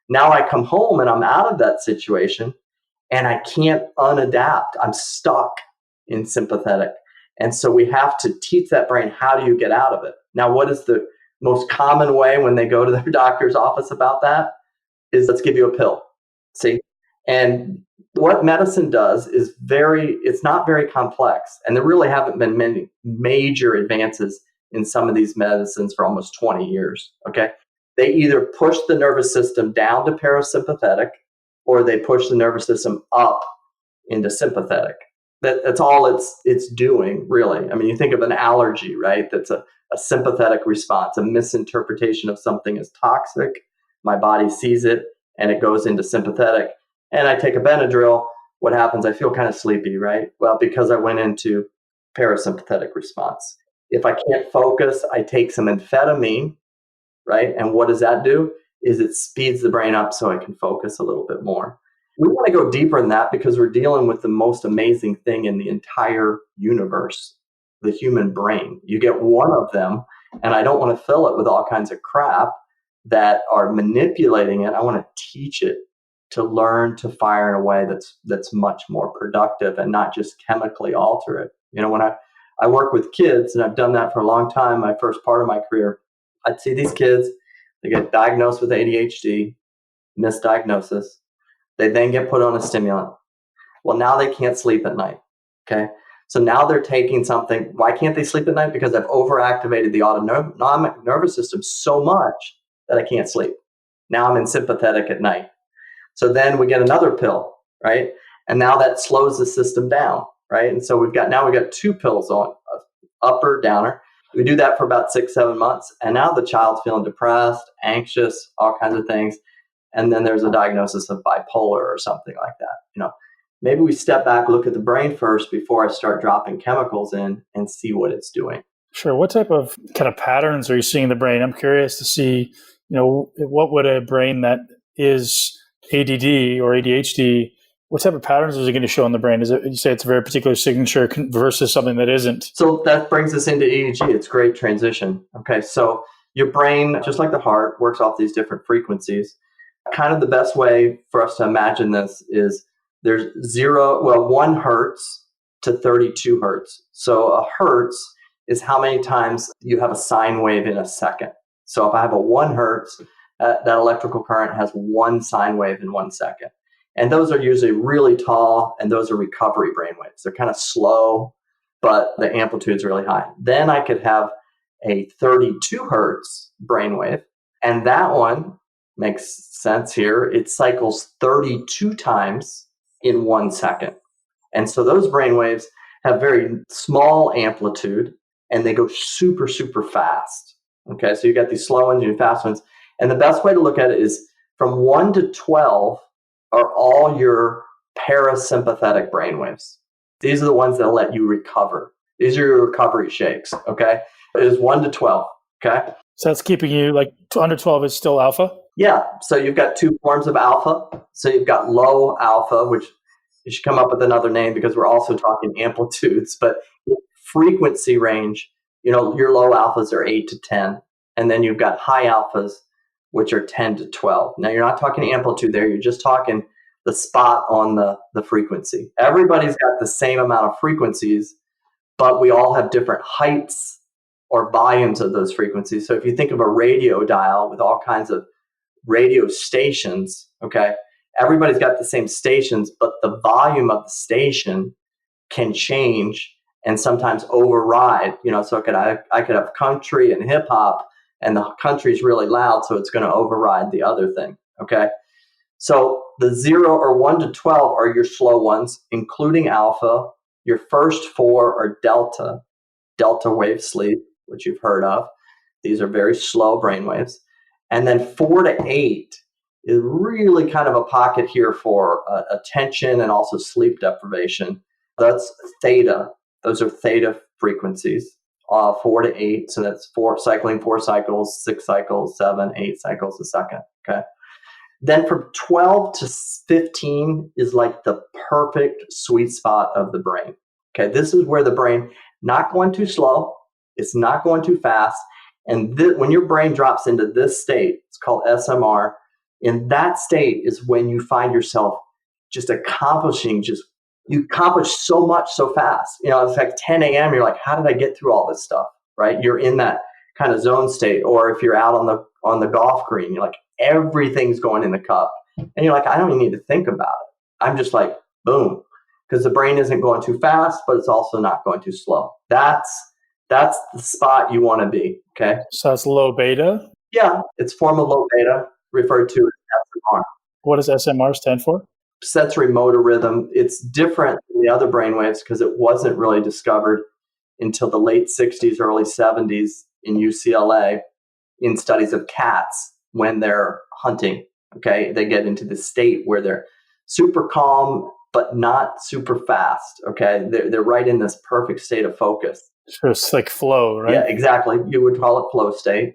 Now I come home and I'm out of that situation and I can't unadapt. I'm stuck in sympathetic. And so we have to teach that brain, how do you get out of it? Now, what is the most common way when they go to their doctor's office about that? Is let's give you a pill. See? And what medicine does is it's not very complex. And there really haven't been many major advances in some of these medicines for almost 20 years. Okay. They either push the nervous system down to parasympathetic or they push the nervous system up into sympathetic. That's all it's doing, really. I mean, you think of an allergy, right? That's a sympathetic response, a misinterpretation of something as toxic. My body sees it and it goes into sympathetic. And I take a Benadryl. What happens? I feel kind of sleepy, right? Well, because I went into parasympathetic response. If I can't focus, I take some amphetamine, right? And what does that do? is it speeds the brain up so it can focus a little bit more. We want to go deeper than that because we're dealing with the most amazing thing in the entire universe, the human brain. You get one of them, and I don't want to fill it with all kinds of crap that are manipulating it. I want to teach it to learn to fire in a way that's much more productive and not just chemically alter it. When I work with kids, and I've done that for a long time, my first part of my career, I'd see these kids, they get diagnosed with ADHD, misdiagnosis. They then get put on a stimulant. Well, now they can't sleep at night. Okay. So now they're taking something. Why can't they sleep at night? Because I've overactivated the autonomic nervous system so much that I can't sleep. Now I'm in sympathetic at night. So then we get another pill, right? And now that slows the system down, right? And so we've got 2 pills on, upper, downer. We do that for about 6-7 months. And now the child's feeling depressed, anxious, all kinds of things. And then there's a diagnosis of bipolar or something like that. Maybe we step back, look at the brain first before I start dropping chemicals in and see what it's doing. Sure. What type of kind of patterns are you seeing in the brain? I'm curious to see, what would a brain that is ADD or ADHD, what type of patterns is it going to show in the brain? Is it, you say it's a very particular signature versus something that isn't? So that brings us into EEG. It's a great transition. Okay. So your brain, just like the heart, works off these different frequencies. Kind of the best way for us to imagine this is there's 1 hertz to 32 hertz. So a hertz is how many times you have a sine wave in a second. So if I have a 1 hertz, that electrical current has 1 sine wave in 1 second. And those are usually really tall, and those are recovery brainwaves. They're kind of slow, but the amplitude's really high. Then I could have a 32 hertz brainwave, and that one makes sense here. It cycles 32 times in 1 second. And so those brainwaves have very small amplitude, and they go super, super fast. Okay, so you got these slow ones and fast ones. And the best way to look at it is from 1 to 12 are all your parasympathetic brainwaves. These are the ones that let you recover. These are your recovery shakes, okay? It is 1 to 12, okay? So that's keeping you, like, under 12 is still alpha? Yeah, so you've got 2 forms of alpha. So you've got low alpha, which you should come up with another name because we're also talking amplitudes, but frequency range, your low alphas are 8 to 10, and then you've got high alphas, which are 10 to 12. Now, you're not talking amplitude there. You're just talking the spot on the frequency. Everybody's got the same amount of frequencies, but we all have different heights or volumes of those frequencies. So if you think of a radio dial with all kinds of radio stations, okay, everybody's got the same stations, but the volume of the station can change and sometimes override. So I could have country and hip hop, and the country's really loud, so it's going to override the other thing, okay? So the 0 or 1 to 12 are your slow ones, including alpha. Your first 4 are delta wave sleep, which you've heard of. These are very slow brain waves. And then 4 to 8 is really kind of a pocket here for attention and also sleep deprivation. That's theta. Those are theta frequencies. 4 to 8, so that's 4 cycles, 6 cycles, 7, 8 cycles a second, okay? Then from 12 to 15 is like the perfect sweet spot of the brain, okay? This is where the brain, not going too slow, it's not going too fast, and when your brain drops into this state, it's called SMR, in that state is when you find yourself just you accomplish so much so fast. It's like 10 a.m. You're like, how did I get through all this stuff, right? You're in that kind of zone state. Or if you're out on the golf green, you're like, everything's going in the cup. And you're like, I don't even need to think about it. I'm just like, boom. Because the brain isn't going too fast, but it's also not going too slow. That's the spot you want to be, okay? So that's low beta? Yeah, it's form of low beta, referred to as SMR. What does SMR stand for? Sensory motor rhythm. It's different than the other brainwaves because it wasn't really discovered until the late 60s, early 70s in UCLA in studies of cats when they're hunting. Okay, they get into this state where they're super calm but not super fast. Okay, they're right in this perfect state of focus. So it's like flow, right? Yeah, exactly. You would call it flow state.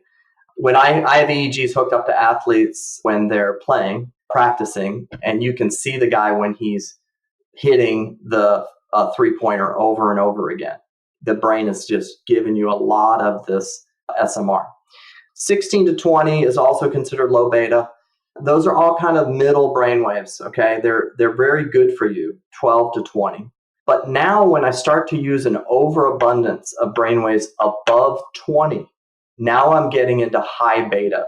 When I have EEGs hooked up to athletes when they're playing, practicing, and you can see the guy when he's hitting the three-pointer over and over again. The brain is just giving you a lot of this SMR. 16 to 20 is also considered low beta. Those are all kind of middle brain waves, okay? They're very good for you, 12 to 20. But now when I start to use an overabundance of brain waves above 20, now I'm getting into high beta,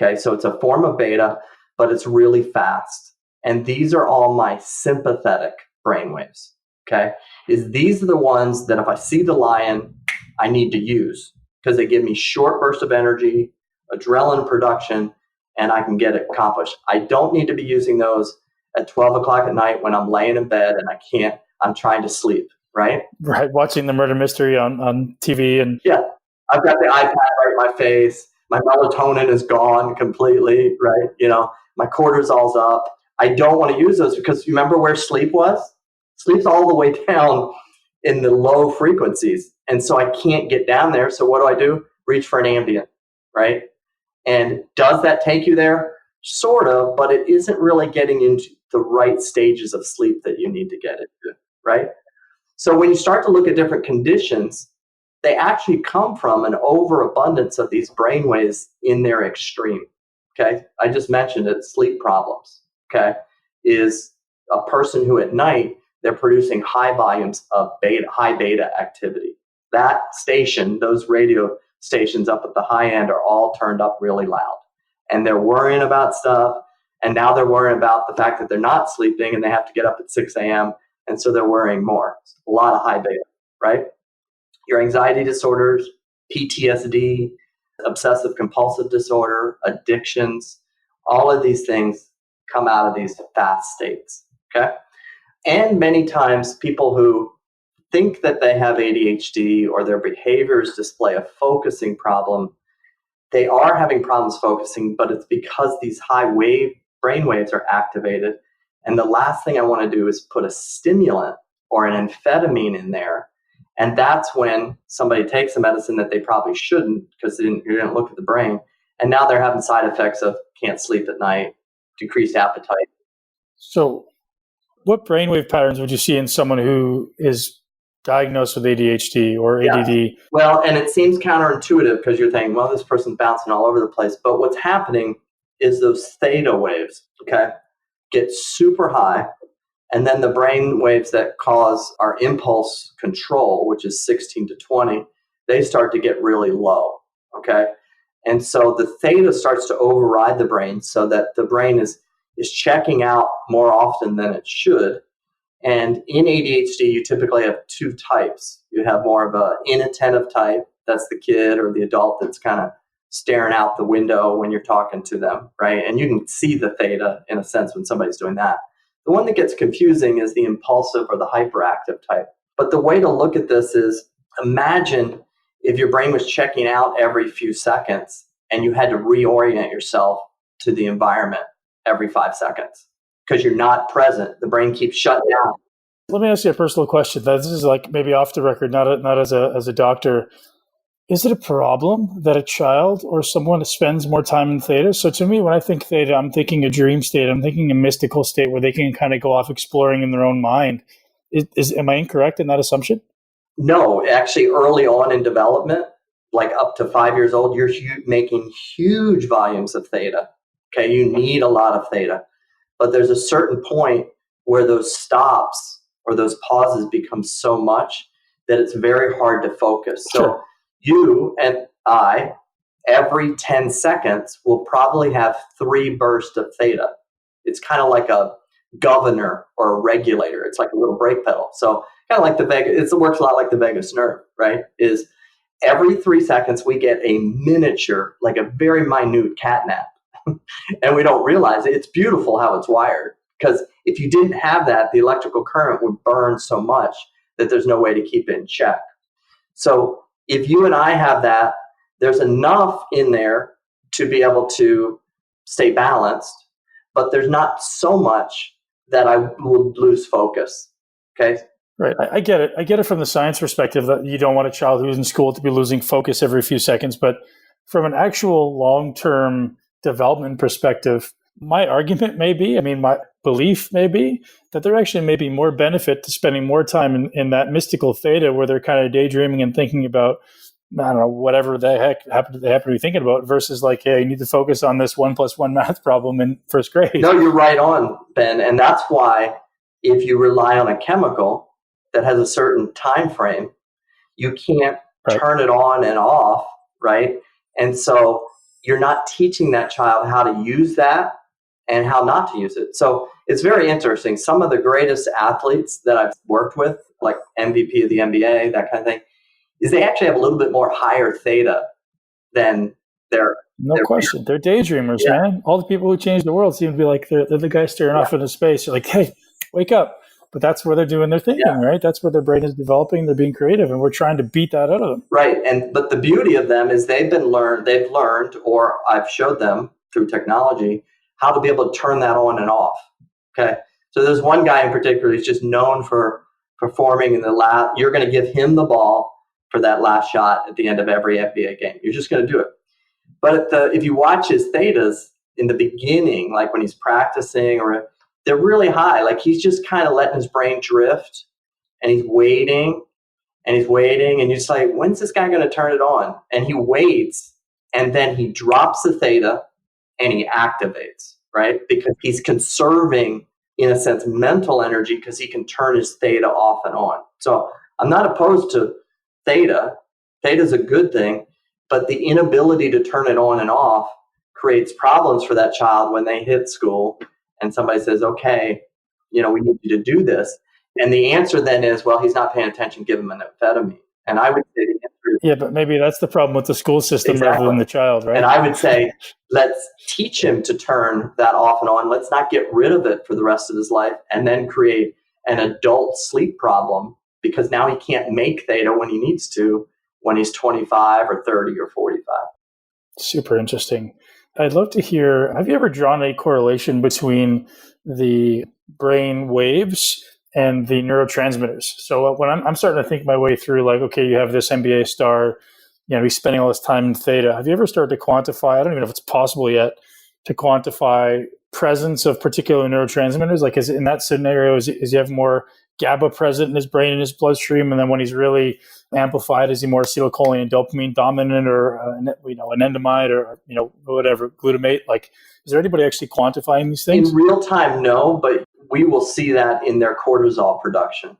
okay? So it's a form of beta, but it's really fast. And these are all my sympathetic brain waves, okay? These are the ones that if I see the lion, I need to use because they give me short burst of energy, adrenaline production, and I can get it accomplished. I don't need to be using those at 12 o'clock at night when I'm laying in bed and I'm trying to sleep, right? Right, watching the murder mystery on TV. And yeah, I've got the iPad right in my face. My melatonin is gone completely, right? My cortisol's up. I don't want to use those because you remember where sleep was? Sleep's all the way down in the low frequencies. And so I can't get down there. So what do? Reach for an ambient, right? And does that take you there? Sort of, but it isn't really getting into the right stages of sleep that you need to get into, right? So when you start to look at different conditions, they actually come from an overabundance of these brainwaves in their extreme, okay? I just mentioned it, sleep problems, okay, is a person who at night, they're producing high volumes of high beta activity. That station, those radio stations up at the high end are all turned up really loud. And they're worrying about stuff. And now they're worrying about the fact that they're not sleeping and they have to get up at 6 a.m. And so they're worrying more. A lot of high beta, right? Your anxiety disorders, PTSD, obsessive compulsive disorder, addictions, all of these things come out of these fast states, okay? And many times people who think that they have ADHD or their behaviors display a focusing problem, they are having problems focusing, but it's because these high brain waves are activated. And the last thing I want to do is put a stimulant or an amphetamine in there. And that's when somebody takes a medicine that they probably shouldn't because you didn't look at the brain. And now they're having side effects of can't sleep at night, decreased appetite. So what brainwave patterns would you see in someone who is diagnosed with ADHD or ADD? Yeah. Well, and it seems counterintuitive because you're thinking, well, this person's bouncing all over the place. But what's happening is those theta waves, okay, get super high. And then the brain waves that cause our impulse control, which is 16 to 20, they start to get really low, okay? And so the theta starts to override the brain so that the brain is checking out more often than it should. And in ADHD, you typically have two types. You have more of an inattentive type. That's the kid or the adult that's kind of staring out the window when you're talking to them, right? And you can see the theta in a sense when somebody's doing that. The one that gets confusing is the impulsive or the hyperactive type. But the way to look at this is imagine if your brain was checking out every few seconds and you had to reorient yourself to the environment every 5 seconds because you're not present. The brain keeps shutting down. Let me ask you a personal question. This is like maybe off the record, not as a doctor. Is it a problem that a child or someone spends more time in theta? So to me, when I think theta, I'm thinking a dream state. I'm thinking a mystical state where they can kind of go off exploring in their own mind. Am I incorrect in that assumption? No, actually early on in development, like up to 5 years old, you're making huge volumes of theta. Okay, you need a lot of theta. But there's a certain point where those stops or those pauses become so much that it's very hard to focus. So Sure. You and I, every 10 seconds, will probably have 3 bursts of theta. It's kind of like a governor or a regulator. It's like a little brake pedal. So kind of like the vagus, it works a lot like the vagus nerve, right? Is every 3 seconds we get a miniature, like a very minute catnap. And we don't realize it. It's beautiful how it's wired. Because if you didn't have that, the electrical current would burn so much that there's no way to keep it in check. So if you and I have that, there's enough in there to be able to stay balanced, but there's not so much that I will lose focus. Okay? Right. I get it. I get it from the science perspective that you don't want a child who's in school to be losing focus every few seconds. But from an actual long-term development perspective, my argument may be, my belief may be, that there actually may be more benefit to spending more time in that mystical theta where they're kind of daydreaming and thinking about, I don't know, whatever the heck they happen to be thinking about, versus like, hey, you need to focus on this 1+1 math problem in first grade. No, you're right on, Ben. And that's why if you rely on a chemical that has a certain time frame, you can't turn it on and off, right? And so you're not teaching that child how to use that and how not to use it. So it's very interesting. Some of the greatest athletes that I've worked with, like MVP of the NBA, that kind of thing, is they actually have a little bit more higher theta than their question. They're daydreamers, man. All the people who change the world seem to be like they're the guys staring off into space. You're like, hey, wake up. But that's where they're doing their thinking, right? That's where their brain is developing. They're being creative, and we're trying to beat that out of them. Right. But the beauty of them is they've learned, or I've showed them through technology, how to be able to turn that on and off. Okay. So there's one guy in particular who's just known for performing in the last. You're going to give him the ball for that last shot at the end of every NBA game. You're just going to do it. But if you watch his thetas in the beginning, like when he's practicing, they're really high. Like he's just kind of letting his brain drift, and he's waiting and you're just like, when's this guy going to turn it on? And he waits, and then he drops the theta and he activates, right? Because he's conserving, in a sense, mental energy, because he can turn his theta off and on. So I'm not opposed to theta. Theta is a good thing, but the inability to turn it on and off creates problems for that child when they hit school and somebody says, okay, we need you to do this. And the answer then is, well, he's not paying attention, give him an amphetamine. And I would say the answer is, yeah, but maybe that's the problem with the school system rather than the child, right? And I would say, let's teach him to turn that off and on. Let's not get rid of it for the rest of his life and then create an adult sleep problem, because now he can't make theta when he needs to when he's 25 or 30 or 45. Super interesting. I'd love to hear, have you ever drawn a correlation between the brain waves and the neurotransmitters? So when I'm starting to think my way through, like, okay, you have this NBA star, he's spending all this time in theta. Have you ever started to quantify, I don't even know if it's possible yet, to quantify presence of particular neurotransmitters? Like, is in that scenario, is he have more GABA present in his brain, in his bloodstream, and then when he's really amplified, is he more acetylcholine and dopamine dominant, or anandamide, or whatever, glutamate? Like, is there anybody actually quantifying these things in real time? No, but we will see that in their cortisol production.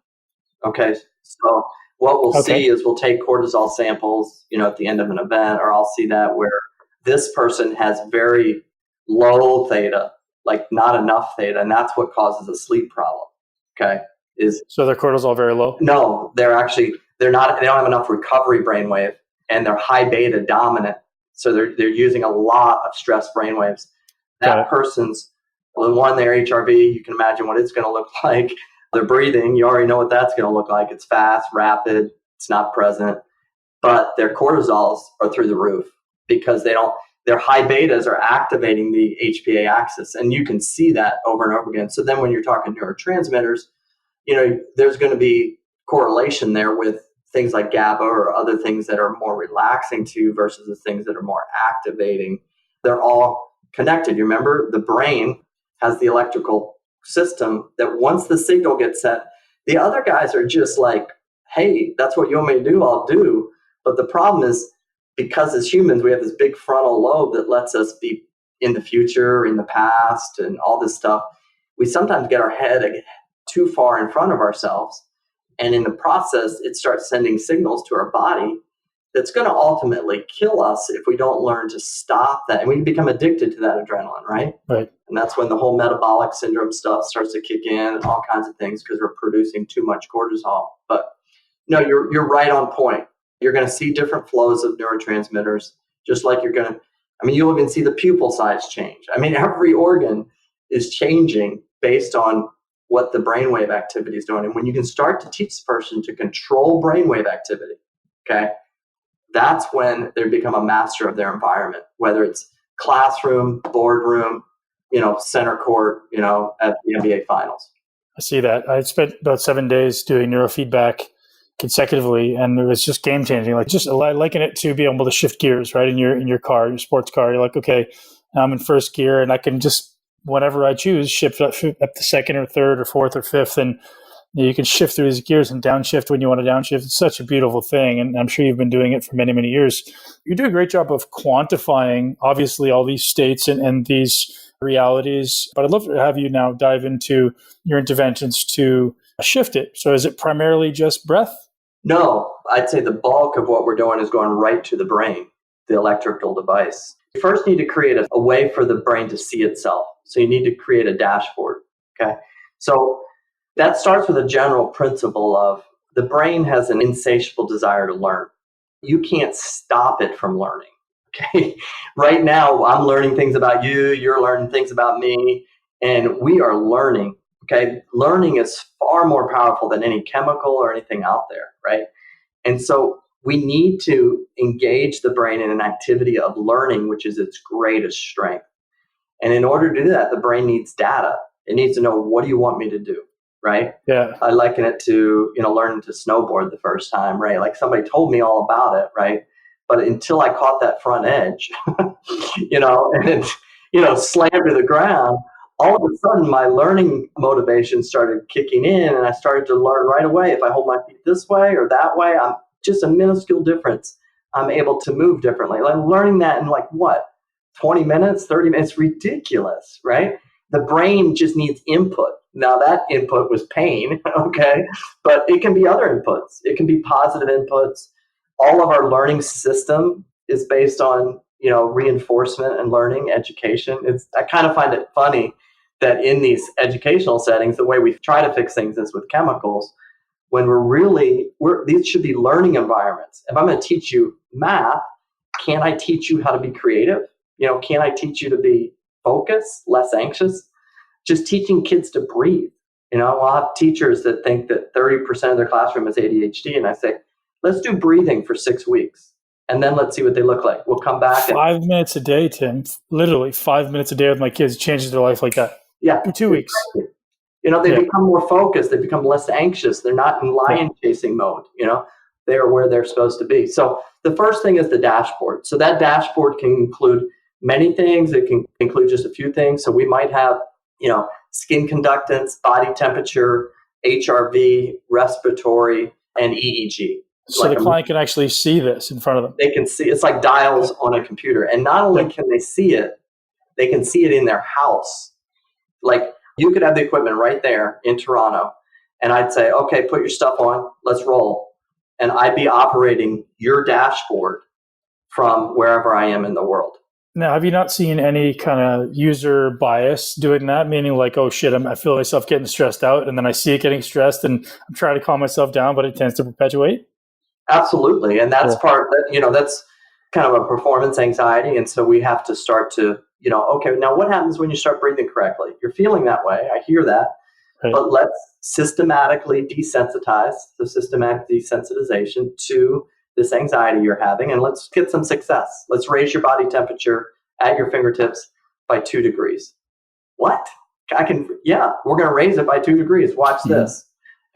Okay, so what we'll see is we'll take cortisol samples, at the end of an event, or I'll see that where this person has very low theta, like not enough theta, and that's what causes a sleep problem. Okay. So their cortisol very low? No, they don't have enough recovery brainwave, and they're high beta dominant. So they're using a lot of stress brainwaves. That person's, their HRV, you can imagine what it's going to look like. They're breathing, you already know what that's going to look like. It's fast, rapid, it's not present. But their cortisols are through the roof because their high betas are activating the HPA axis, and you can see that over and over again. So then when you're talking neurotransmitters, there's going to be correlation there with things like GABA or other things that are more relaxing to you versus the things that are more activating. They're all connected. You remember, the brain has the electrical system that once the signal gets set, the other guys are just like, hey, that's what you want me to do, I'll do. But the problem is, because as humans, we have this big frontal lobe that lets us be in the future, in the past, and all this stuff. We sometimes get our head too far in front of ourselves. And in the process, it starts sending signals to our body that's going to ultimately kill us if we don't learn to stop that. And we become addicted to that adrenaline, right? Right. And that's when the whole metabolic syndrome stuff starts to kick in, and all kinds of things, because we're producing too much cortisol. But no, you're right on point. You're going to see different flows of neurotransmitters, just like you'll even see the pupil size change. Every organ is changing based on what the brainwave activity is doing. And when you can start to teach the person to control brainwave activity, okay, that's when they become a master of their environment, whether it's classroom, boardroom, center court, at the NBA finals. I see that. I spent about 7 days doing neurofeedback consecutively, and it was just game changing. Like, just I liken it to being able to shift gears, right? In your car, your sports car, you're like, okay, I'm in first gear, and I can just, whenever I choose, shift up to second or third or fourth or fifth, and you can shift through these gears and downshift when you want to downshift. It's such a beautiful thing, and I'm sure you've been doing it for many, many years. You do a great job of quantifying, obviously, all these states and these realities, but I'd love to have you now dive into your interventions to shift it. So is it primarily just breath? No, I'd say the bulk of what we're doing is going right to the brain, the electrical device. You first need to create a way for the brain to see itself. So you need to create a dashboard. Okay. So that starts with a general principle of the brain has an insatiable desire to learn. You can't stop it from learning. Okay. Right now, I'm learning things about you, you're learning things about me, and we are learning. Okay. Learning is far more powerful than any chemical or anything out there, right? And so we need to engage the brain in an activity of learning, which is its greatest strength. And in order to do that, the brain needs data. It needs to know, what do you want me to do, right? Yeah. I liken it to, learning to snowboard the first time, right? Like somebody told me all about it, right? But until I caught that front edge, and slammed to the ground, all of a sudden my learning motivation started kicking in, and I started to learn right away. If I hold my feet this way or that way, I'm just a minuscule difference. I'm able to move differently. Like learning that in 20 minutes, 30 minutes, ridiculous, right? The brain just needs input. Now that input was pain, okay? But it can be other inputs. It can be positive inputs. All of our learning system is based on, reinforcement and learning, education. I kind of find it funny that in these educational settings, the way we try to fix things is with chemicals, when these should be learning environments. If I'm going to teach you math, can I teach you how to be creative? Can I teach you to be focused, less anxious? Just teaching kids to breathe. I'll have teachers that think that 30% of their classroom is ADHD, and I say, let's do breathing for 6 weeks, and then let's see what they look like. We'll come back. 5 minutes a day, Tim. Literally 5 minutes a day with my kids changes their life like that. Yeah. For 2 weeks. They become more focused. They become less anxious. They're not in lion chasing mode. They are where they're supposed to be. So the first thing is the dashboard. So that dashboard can include many things. It can include just a few things. So we might have, skin conductance, body temperature, HRV, respiratory, and EEG. So the client can actually see this in front of them. They can see. It's like dials on a computer. And not only can they see it in their house. Like you could have the equipment right there in Toronto, and I'd say, okay, put your stuff on, let's roll. And I'd be operating your dashboard from wherever I am in the world. Now, have you not seen any kind of user bias doing that? Meaning like, oh shit, I feel myself getting stressed out, and then I see it getting stressed, and I'm trying to calm myself down, but it tends to perpetuate? Absolutely. And that's that's kind of a performance anxiety. And so we have to start to, okay, now what happens when you start breathing correctly? You're feeling that way. I hear that. Right. But let's systematically desensitize, the systematic desensitization to this anxiety you're having, and let's get some success. Let's raise your body temperature at your fingertips by 2 degrees. What? We're going to raise it by 2 degrees. Watch this.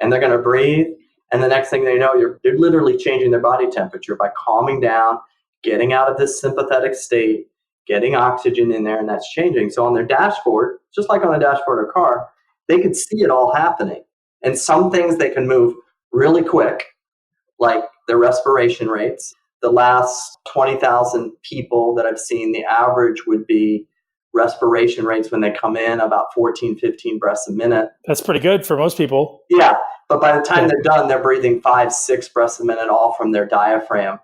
And they're going to breathe. And the next thing they know, they're literally changing their body temperature by calming down, getting out of this sympathetic state, getting oxygen in there, and that's changing. So on their dashboard, just like on the dashboard of a car, they could see it all happening. And some things they can move really quick, like their respiration rates. The last 20,000 people that I've seen, the average would be respiration rates when they come in about 14, 15 breaths a minute. That's pretty good for most people. Yeah. But by the time they're done, they're breathing 5, 6 breaths a minute, all from their diaphragm.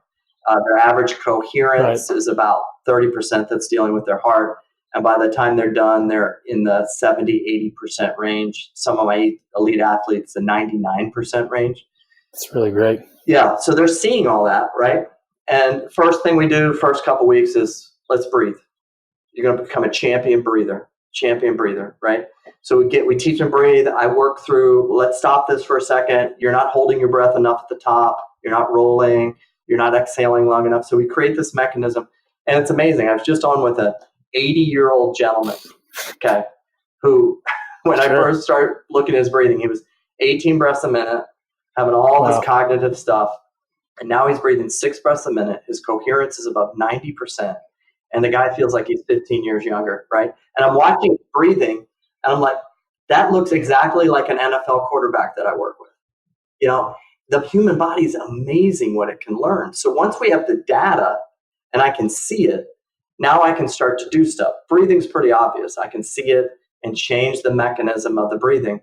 Their average coherence is about 30% that's dealing with their heart. And by the time they're done, they're in the 70, 80% range. Some of my elite athletes, the 99% range. That's really great. Yeah. So they're seeing all that, right? And first thing we do, first couple weeks is let's breathe. You're going to become a champion breather, right? So we teach them breathe. I work through, let's stop this for a second. You're not holding your breath enough at the top. You're not rolling. You're not exhaling long enough. So we create this mechanism. And it's amazing. I was just on with a 80-year-old gentleman, okay, who, when I first started looking at his breathing, he was 18 breaths a minute. having all this Wow. cognitive stuff. And now he's breathing 6 breaths a minute. His coherence is above 90%. And the guy feels like he's 15 years younger, right? And I'm watching breathing, and I'm like, that looks exactly like an NFL quarterback that I work with. The human body is amazing what it can learn. So once we have the data and I can see it, now I can start to do stuff. Breathing's pretty obvious. I can see it and change the mechanism of the breathing.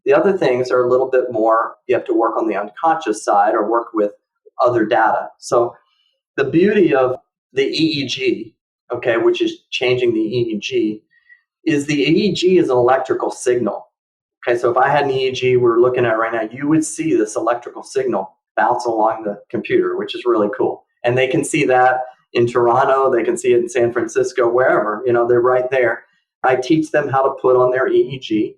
The other things are a little bit more, you have to work on the unconscious side or work with other data. So the beauty of the EEG, okay, which is changing the EEG, is the EEG is an electrical signal. Okay, so if I had an EEG we're looking at right now, you would see this electrical signal bounce along the computer, which is really cool. And they can see that in Toronto, they can see it in San Francisco, wherever, they're right there. I teach them how to put on their EEG,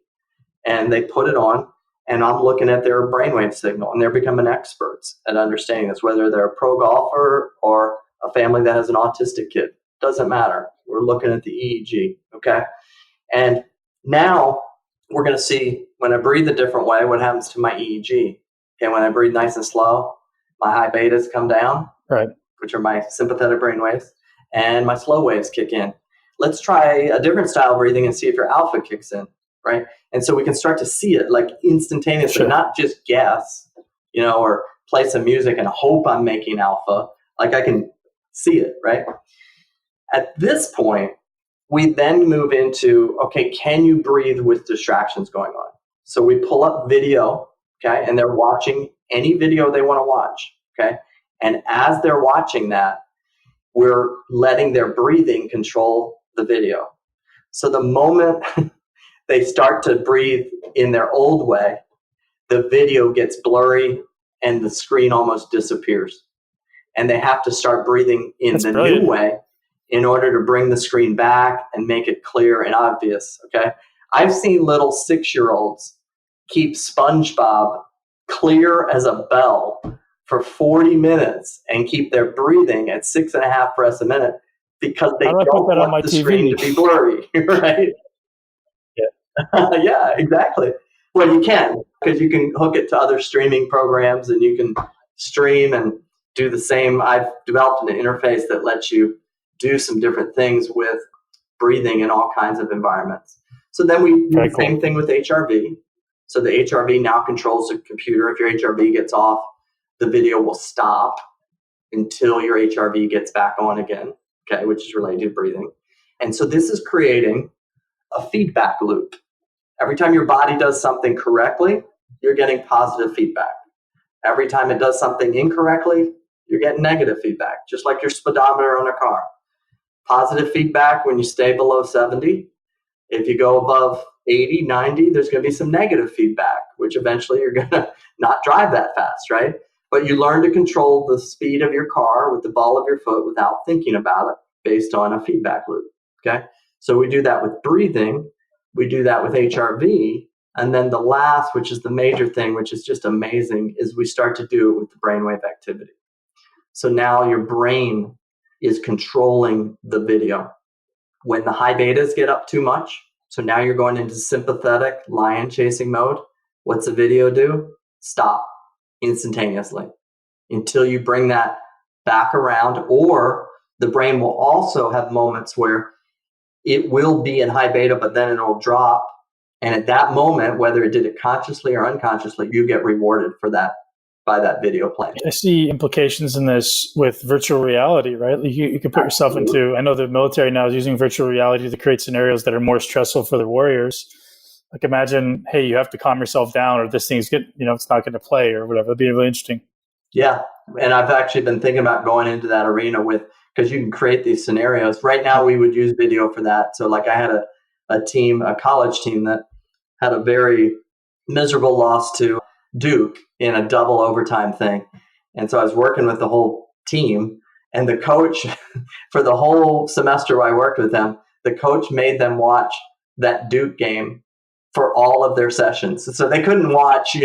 and they put it on, and I'm looking at their brainwave signal, and they're becoming experts at understanding this, whether they're a pro golfer or a family that has an autistic kid. Doesn't matter. We're looking at the EEG, okay? And now we're going to see when I breathe a different way, what happens to my EEG. Okay, when I breathe nice and slow, my high betas come down, right, which are my sympathetic brain waves, and my slow waves kick in. Let's try a different style of breathing and see if your alpha kicks in, right? And so we can start to see it like instantaneously, not just guess, or play some music and hope I'm making alpha. Like I can see it, right? At this point, we then move into, okay, can you breathe with distractions going on? So we pull up video, okay, and they're watching any video they want to watch, okay? And as they're watching that, we're letting their breathing control the video. So the moment they start to breathe in their old way, the video gets blurry and the screen almost disappears. And they have to start breathing in That's brilliant. New way in order to bring the screen back and make it clear and obvious, okay? I've seen little 6-year-olds keep SpongeBob clear as a bell for 40 minutes and keep their breathing at 6.5 breaths a minute because they don't want the screen to be blurry, right? Yeah, yeah, exactly. Well, you can, because you can hook it to other streaming programs and you can stream and do the same. I've developed an interface that lets you do some different things with breathing in all kinds of environments. So then we do the same thing with HRV. So the HRV now controls the computer. If your HRV gets off, the video will stop until your HRV gets back on again, okay, which is related to breathing. And so this is creating a feedback loop. Every time your body does something correctly, you're getting positive feedback. Every time it does something incorrectly, you're getting negative feedback, just like your speedometer on a car. Positive feedback when you stay below 70. If you go above 80, 90, there's going to be some negative feedback, which eventually you're going to not drive that fast, right? But you learn to control the speed of your car with the ball of your foot without thinking about it based on a feedback loop, okay? So we do that with breathing. We do that with HRV. And then the last, which is the major thing, which is just amazing, is we start to do it with the brainwave activity. So now your brain is controlling the video. When the high betas get up too much, so now you're going into sympathetic lion chasing mode, what's the video do? Stop instantaneously until you bring that back around, or the brain will also have moments where it will be in high beta, but then it'll drop. And at that moment, whether it did it consciously or unconsciously, you get rewarded for that by that video playing. I see implications in this with virtual reality, right? You can put yourself into, I know the military now is using virtual reality to create scenarios that are more stressful for the warriors. Like imagine, hey, you have to calm yourself down or this thing's it's not going to play or whatever. It'd be really interesting. Yeah. And I've actually been thinking about going into that arena because you can create these scenarios. Right now we would use video for that. So like I had a college team that had a very miserable loss to Duke in a double overtime thing. And so I was working with the whole team, and the coach for the whole semester I worked with them, the coach made them watch that Duke game for all of their sessions. So they couldn't watch,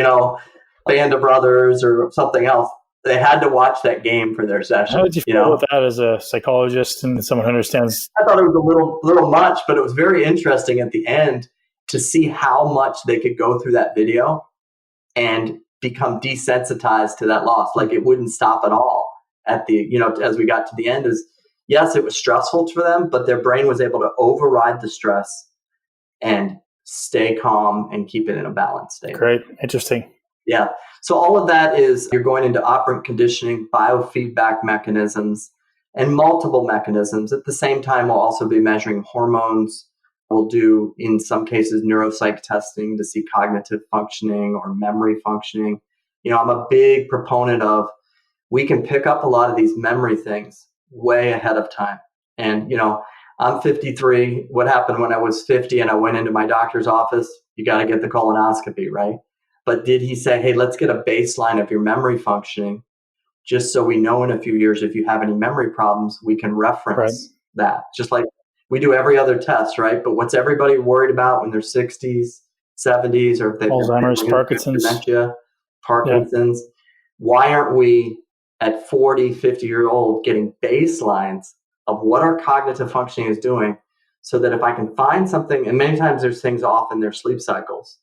Band of Brothers or something else. They had to watch that game for their session. How did you feel with that as a psychologist and someone who understands? I thought it was a little much, but it was very interesting at the end to see how much they could go through that video and become desensitized to that loss. Like it wouldn't stop at all at the, as we got to the end is, yes, it was stressful for them, but their brain was able to override the stress and stay calm and keep it in a balanced state. Great. Interesting. Yeah. So all of that is you're going into operant conditioning, biofeedback mechanisms, and multiple mechanisms. At the same time, we'll also be measuring hormones. We'll do, in some cases, neuropsych testing to see cognitive functioning or memory functioning. I'm a big proponent of we can pick up a lot of these memory things way ahead of time. And, I'm 53. What happened when I was 50 and I went into my doctor's office? You got to get the colonoscopy, right? But did he say, hey, let's get a baseline of your memory functioning, just so we know in a few years if you have any memory problems, we can reference that. Just like we do every other test, right? But what's everybody worried about when they're 60s, 70s, or if they've Alzheimer's, Parkinson's, dementia, Parkinson's? Yeah. Why aren't we at 40, 50-year-old getting baselines of what our cognitive functioning is doing, so that if I can find something, and many times there's things off in their sleep cycles,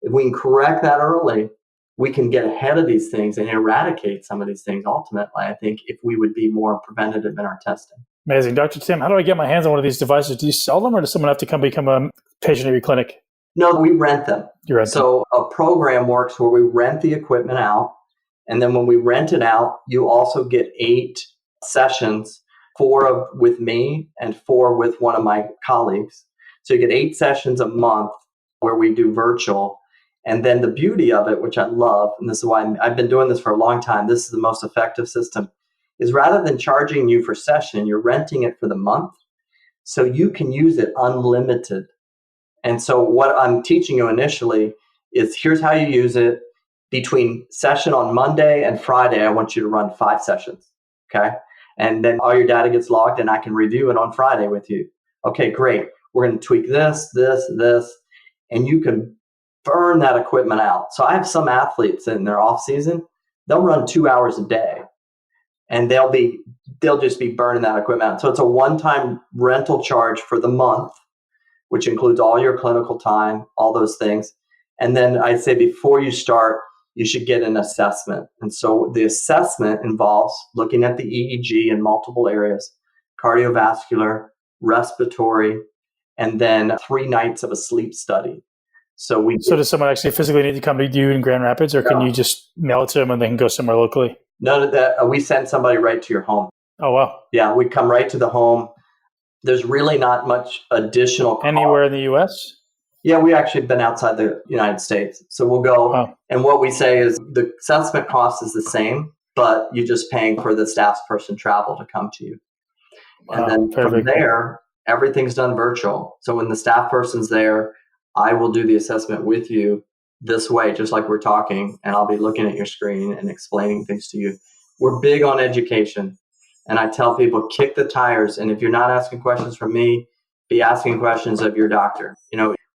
if we can correct that early, we can get ahead of these things and eradicate some of these things ultimately, I think, if we would be more preventative in our testing. Amazing. Dr. Tim, how do I get my hands on one of these devices? Do you sell them, or does someone have to become a patient at your clinic? No, we rent them. You rent them. So a program works where we rent the equipment out. And then when we rent it out, you also get 8 sessions, 4 with me and 4 with one of my colleagues. So you get 8 sessions a month where we do virtual. And then the beauty of it, which I love, and this is why I've been doing this for a long time, this is the most effective system, is rather than charging you for session, you're renting it for the month. So you can use it unlimited. And so what I'm teaching you initially is here's how you use it. Between session on Monday and Friday, I want you to run 5 sessions. Okay. And then all your data gets logged and I can review it on Friday with you. Okay, great. We're going to tweak this, and you can burn that equipment out. So I have some athletes in their off season, they'll run 2 hours a day and they'll just be burning that equipment out. So it's a one-time rental charge for the month, which includes all your clinical time, all those things. And then I say before you start, you should get an assessment. And so the assessment involves looking at the EEG in multiple areas, cardiovascular, respiratory, and then 3 nights of a sleep study. So does someone actually physically need to come to you in Grand Rapids, or can you just mail it to them and they can go somewhere locally? None of that. We send somebody right to your home. Oh, wow. Yeah, we come right to the home. There's really not much additional cost. Anywhere in the U.S.? Yeah, we actually have been outside the United States. So we'll go, and what we say is the assessment cost is the same, but you're just paying for the staff person travel to come to you. And then from there, everything's done virtual. So when the staff person's there, I will do the assessment with you this way, just like we're talking, and I'll be looking at your screen and explaining things to you. We're big on education. And I tell people, kick the tires. And if you're not asking questions from me, be asking questions of your doctor.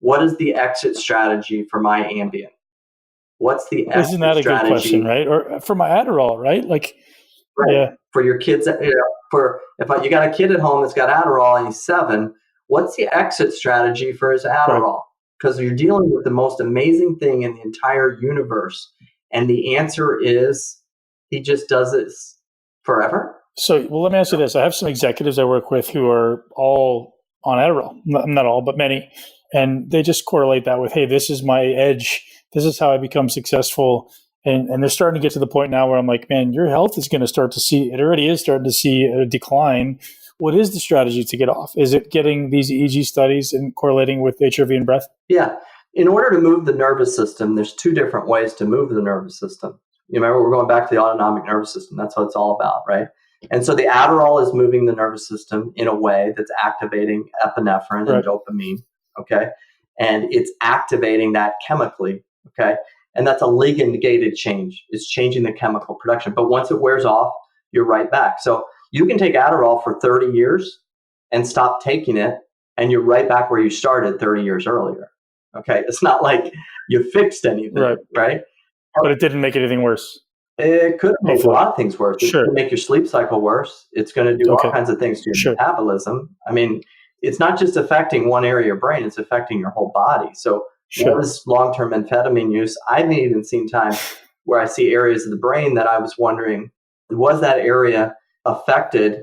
What is the exit strategy for my Ambien? What's the exit strategy? Isn't that a good question, right? Or for my Adderall, right? Yeah. For your kids, if you got a kid at home that's got Adderall and he's 7, what's the exit strategy for his Adderall? Because you're dealing with the most amazing thing in the entire universe. And the answer is he just does this forever. So, let me ask you this. I have some executives I work with who are all on Adderall. Not all, but many. And they just correlate that with, hey, this is my edge. This is how I become successful. And they're starting to get to the point now where I'm like, man, your health is going to start to see, it already is starting to see a decline. What is the strategy to get off? Is it getting these EEG studies and correlating with HRV and breath? Yeah. In order to move the nervous system, there's 2 different ways to move the nervous system. You remember, we're going back to the autonomic nervous system. That's what it's all about, right? And so the Adderall is moving the nervous system in a way that's activating epinephrine and dopamine, okay? And it's activating that chemically, okay? And that's a ligand-gated change. It's changing the chemical production. But once it wears off, you're right back. So you can take Adderall for 30 years and stop taking it, and you're right back where you started 30 years earlier, okay? It's not like you fixed anything, right? But it didn't make anything worse. It could make a lot of things worse. It could make your sleep cycle worse. It's going to do all kinds of things to your metabolism. I mean, it's not just affecting one area of your brain, it's affecting your whole body. So what is long-term amphetamine use? I've even seen times where I see areas of the brain that I was wondering, was that area affected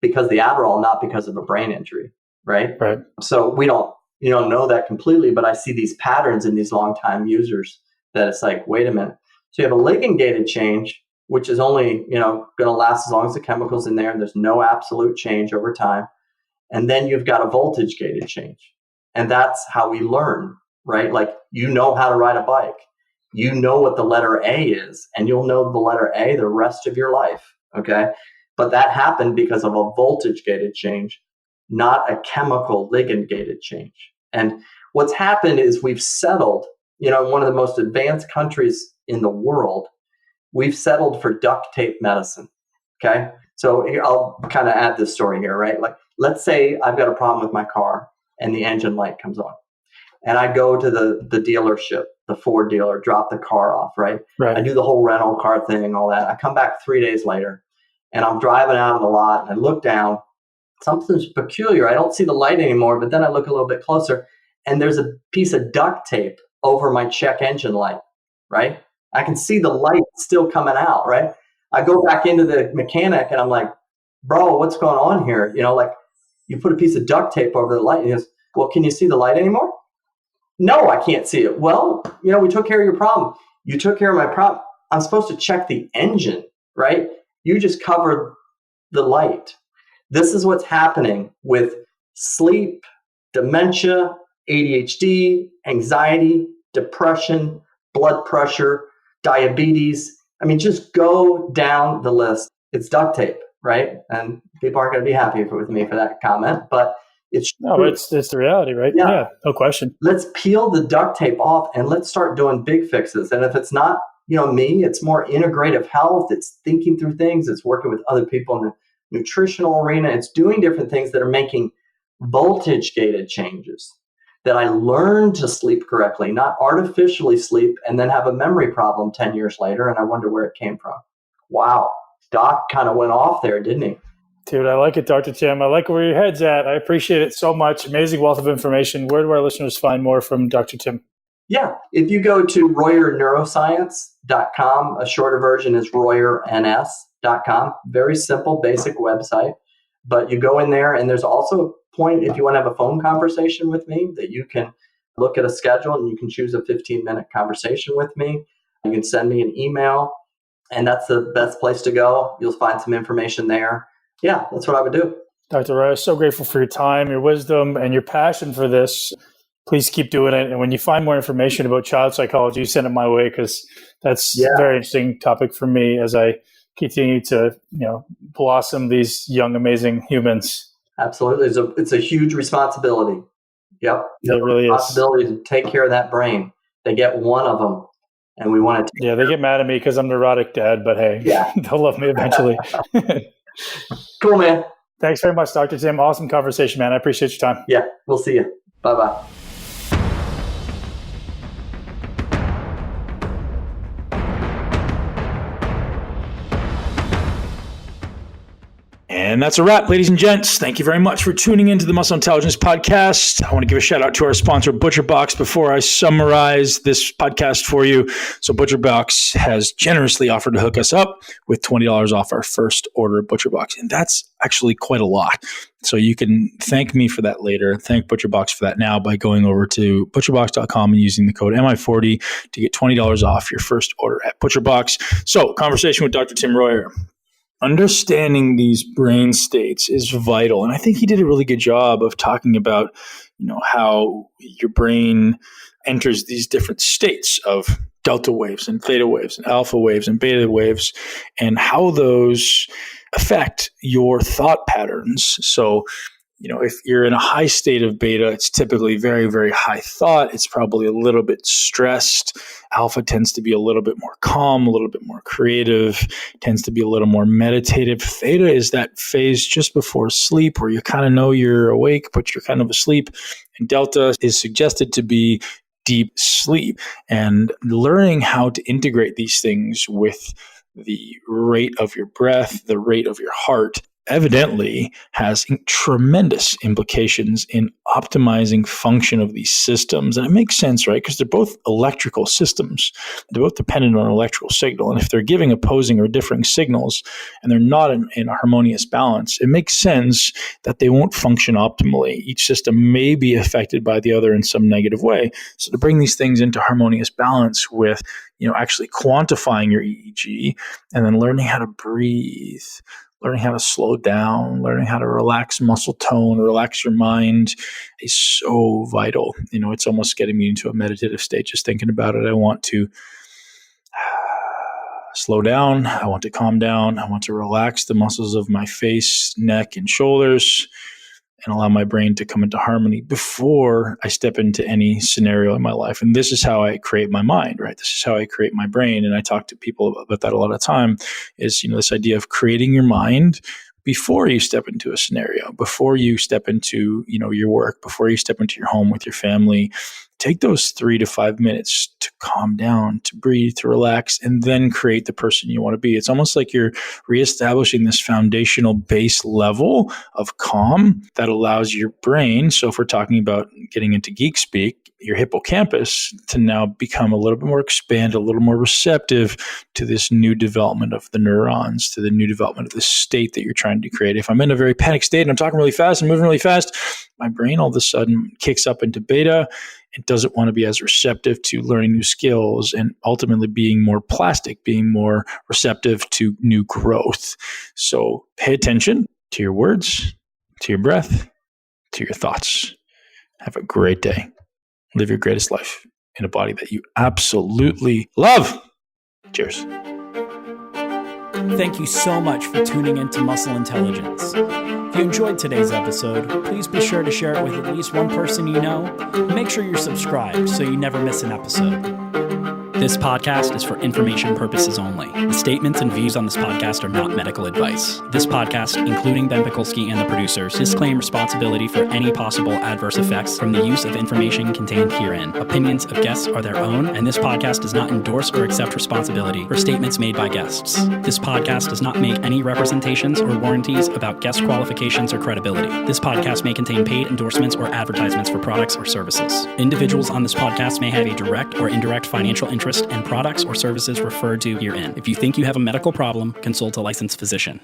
because of the Adderall, not because of a brain injury, right? Right. So we don't know that completely, but I see these patterns in these long-time users that it's like, wait a minute. So you have a ligand-gated change, which is only, going to last as long as the chemical's in there, and there's no absolute change over time. And then you've got a voltage-gated change. And that's how we learn, right? Like, how to ride a bike. You know what the letter A is, and you'll know the letter A the rest of your life, okay? But that happened because of a voltage-gated change, not a chemical ligand-gated change. And what's happened is we've settled, in one of the most advanced countries in the world, we've settled for duct tape medicine, okay? So I'll kind of add this story here, right? Like, let's say I've got a problem with my car and the engine light comes on. And I go to the dealership, the Ford dealer, drop the car off, right? I do the whole rental car thing, all that. I come back 3 days later and I'm driving out of the lot and I look down. Something's peculiar. I don't see the light anymore, but then I look a little bit closer and there's a piece of duct tape over my check engine light, right? I can see the light still coming out, right? I go back into the mechanic and I'm like, bro, what's going on here? Like, you put a piece of duct tape over the light. And he goes, well, can you see the light anymore? No, I can't see it. Well, we took care of your problem. You took care of my problem. I'm supposed to check the engine, right? You just covered the light. This is what's happening with sleep, dementia, ADHD, anxiety, depression, blood pressure, diabetes. I mean, just go down the list. It's duct tape, right? And people aren't going to be happy with me for that comment, but it's the reality, right? Yeah, no question. Let's peel the duct tape off and let's start doing big fixes. And if it's not, me, it's more integrative health. It's thinking through things. It's working with other people in the nutritional arena. It's doing different things that are making voltage-gated changes, that I learn to sleep correctly, not artificially sleep and then have a memory problem 10 years later. And I wonder where it came from. Wow. Doc kind of went off there, didn't he? Dude, I like it, Dr. Tim. I like where your head's at. I appreciate it so much. Amazing wealth of information. Where do our listeners find more from Dr. Tim? Yeah. If you go to RoyerNeuroscience.com, a shorter version is RoyerNS.com. Very simple, basic website. But you go in there, and there's also a point if you want to have a phone conversation with me that you can look at a schedule and you can choose a 15-minute conversation with me. You can send me an email, and that's the best place to go. You'll find some information there. Yeah, that's what I would do. Dr. Roy, so grateful for your time, your wisdom, and your passion for this. Please keep doing it. And when you find more information about child psychology, send it my way, because that's a very interesting topic for me as I continue to, blossom these young, amazing humans. Absolutely. It's a huge responsibility. Yep. It really is. Responsibility to take care of that brain. They get one of them, and we want to. Yeah, they get mad at me because I'm neurotic, Dad, but hey, they'll love me eventually. Cool, man. Thanks very much, Dr. Tim. Awesome conversation, man. I appreciate your time. Yeah, we'll see you. Bye-bye. And that's a wrap, ladies and gents. Thank you very much for tuning into the Muscle Intelligence Podcast. I want to give a shout out to our sponsor, ButcherBox, before I summarize this podcast for you. So ButcherBox has generously offered to hook us up with $20 off our first order of ButcherBox. And that's actually quite a lot. So you can thank me for that later. Thank ButcherBox for that now by going over to butcherbox.com and using the code MI40 to get $20 off your first order at ButcherBox. So conversation with Dr. Tim Royer. Understanding these brain states is vital. And I think he did a really good job of talking about, how your brain enters these different states of delta waves and theta waves and alpha waves and beta waves, and how those affect your thought patterns. So, if you're in a high state of beta, it's typically very, very high thought. It's probably a little bit stressed. Alpha tends to be a little bit more calm, a little bit more creative, tends to be a little more meditative. Theta is that phase just before sleep where you kind of know you're awake, but you're kind of asleep. And delta is suggested to be deep sleep. And learning how to integrate these things with the rate of your breath, the rate of your heart, evidently has tremendous implications in optimizing function of these systems. And it makes sense, right? Because they're both electrical systems. They're both dependent on an electrical signal. And if they're giving opposing or differing signals and they're not in a harmonious balance, it makes sense that they won't function optimally. Each system may be affected by the other in some negative way. So to bring these things into harmonious balance with, actually quantifying your EEG and then learning how to breathe, learning how to slow down, learning how to relax muscle tone, relax your mind is so vital. It's almost getting me into a meditative state just thinking about it. I want to slow down. I want to calm down. I want to relax the muscles of my face, neck, and shoulders and allow my brain to come into harmony before I step into any scenario in my life. And this is how I create my mind, right? This is how I create my brain. And I talk to people about that a lot of time is, this idea of creating your mind before you step into a scenario, before you step into, your work, before you step into your home with your family. Take those 3 to 5 minutes to calm down, to breathe, to relax, and then create the person you want to be. It's almost like you're reestablishing this foundational base level of calm that allows your brain. So if we're talking about getting into geek speak, your hippocampus to now become a little bit more expanded, a little more receptive to this new development of the neurons, to the new development of the state that you're trying to create. If I'm in a very panic state and I'm talking really fast and moving really fast, my brain all of a sudden kicks up into beta. It doesn't want to be as receptive to learning new skills and ultimately being more plastic, being more receptive to new growth. So pay attention to your words, to your breath, to your thoughts. Have a great day. Live your greatest life in a body that you absolutely love. Cheers. Thank you so much for tuning into Muscle Intelligence. If you enjoyed today's episode, please be sure to share it with at least one person you know. Make sure you're subscribed so you never miss an episode. This podcast is for information purposes only. The statements and views on this podcast are not medical advice. This podcast, including Ben Pekulski and the producers, disclaim responsibility for any possible adverse effects from the use of information contained herein. Opinions of guests are their own, and this podcast does not endorse or accept responsibility for statements made by guests. This podcast does not make any representations or warranties about guest qualifications or credibility. This podcast may contain paid endorsements or advertisements for products or services. Individuals on this podcast may have a direct or indirect financial interest in products or services referred to herein. If you think you have a medical problem, consult a licensed physician.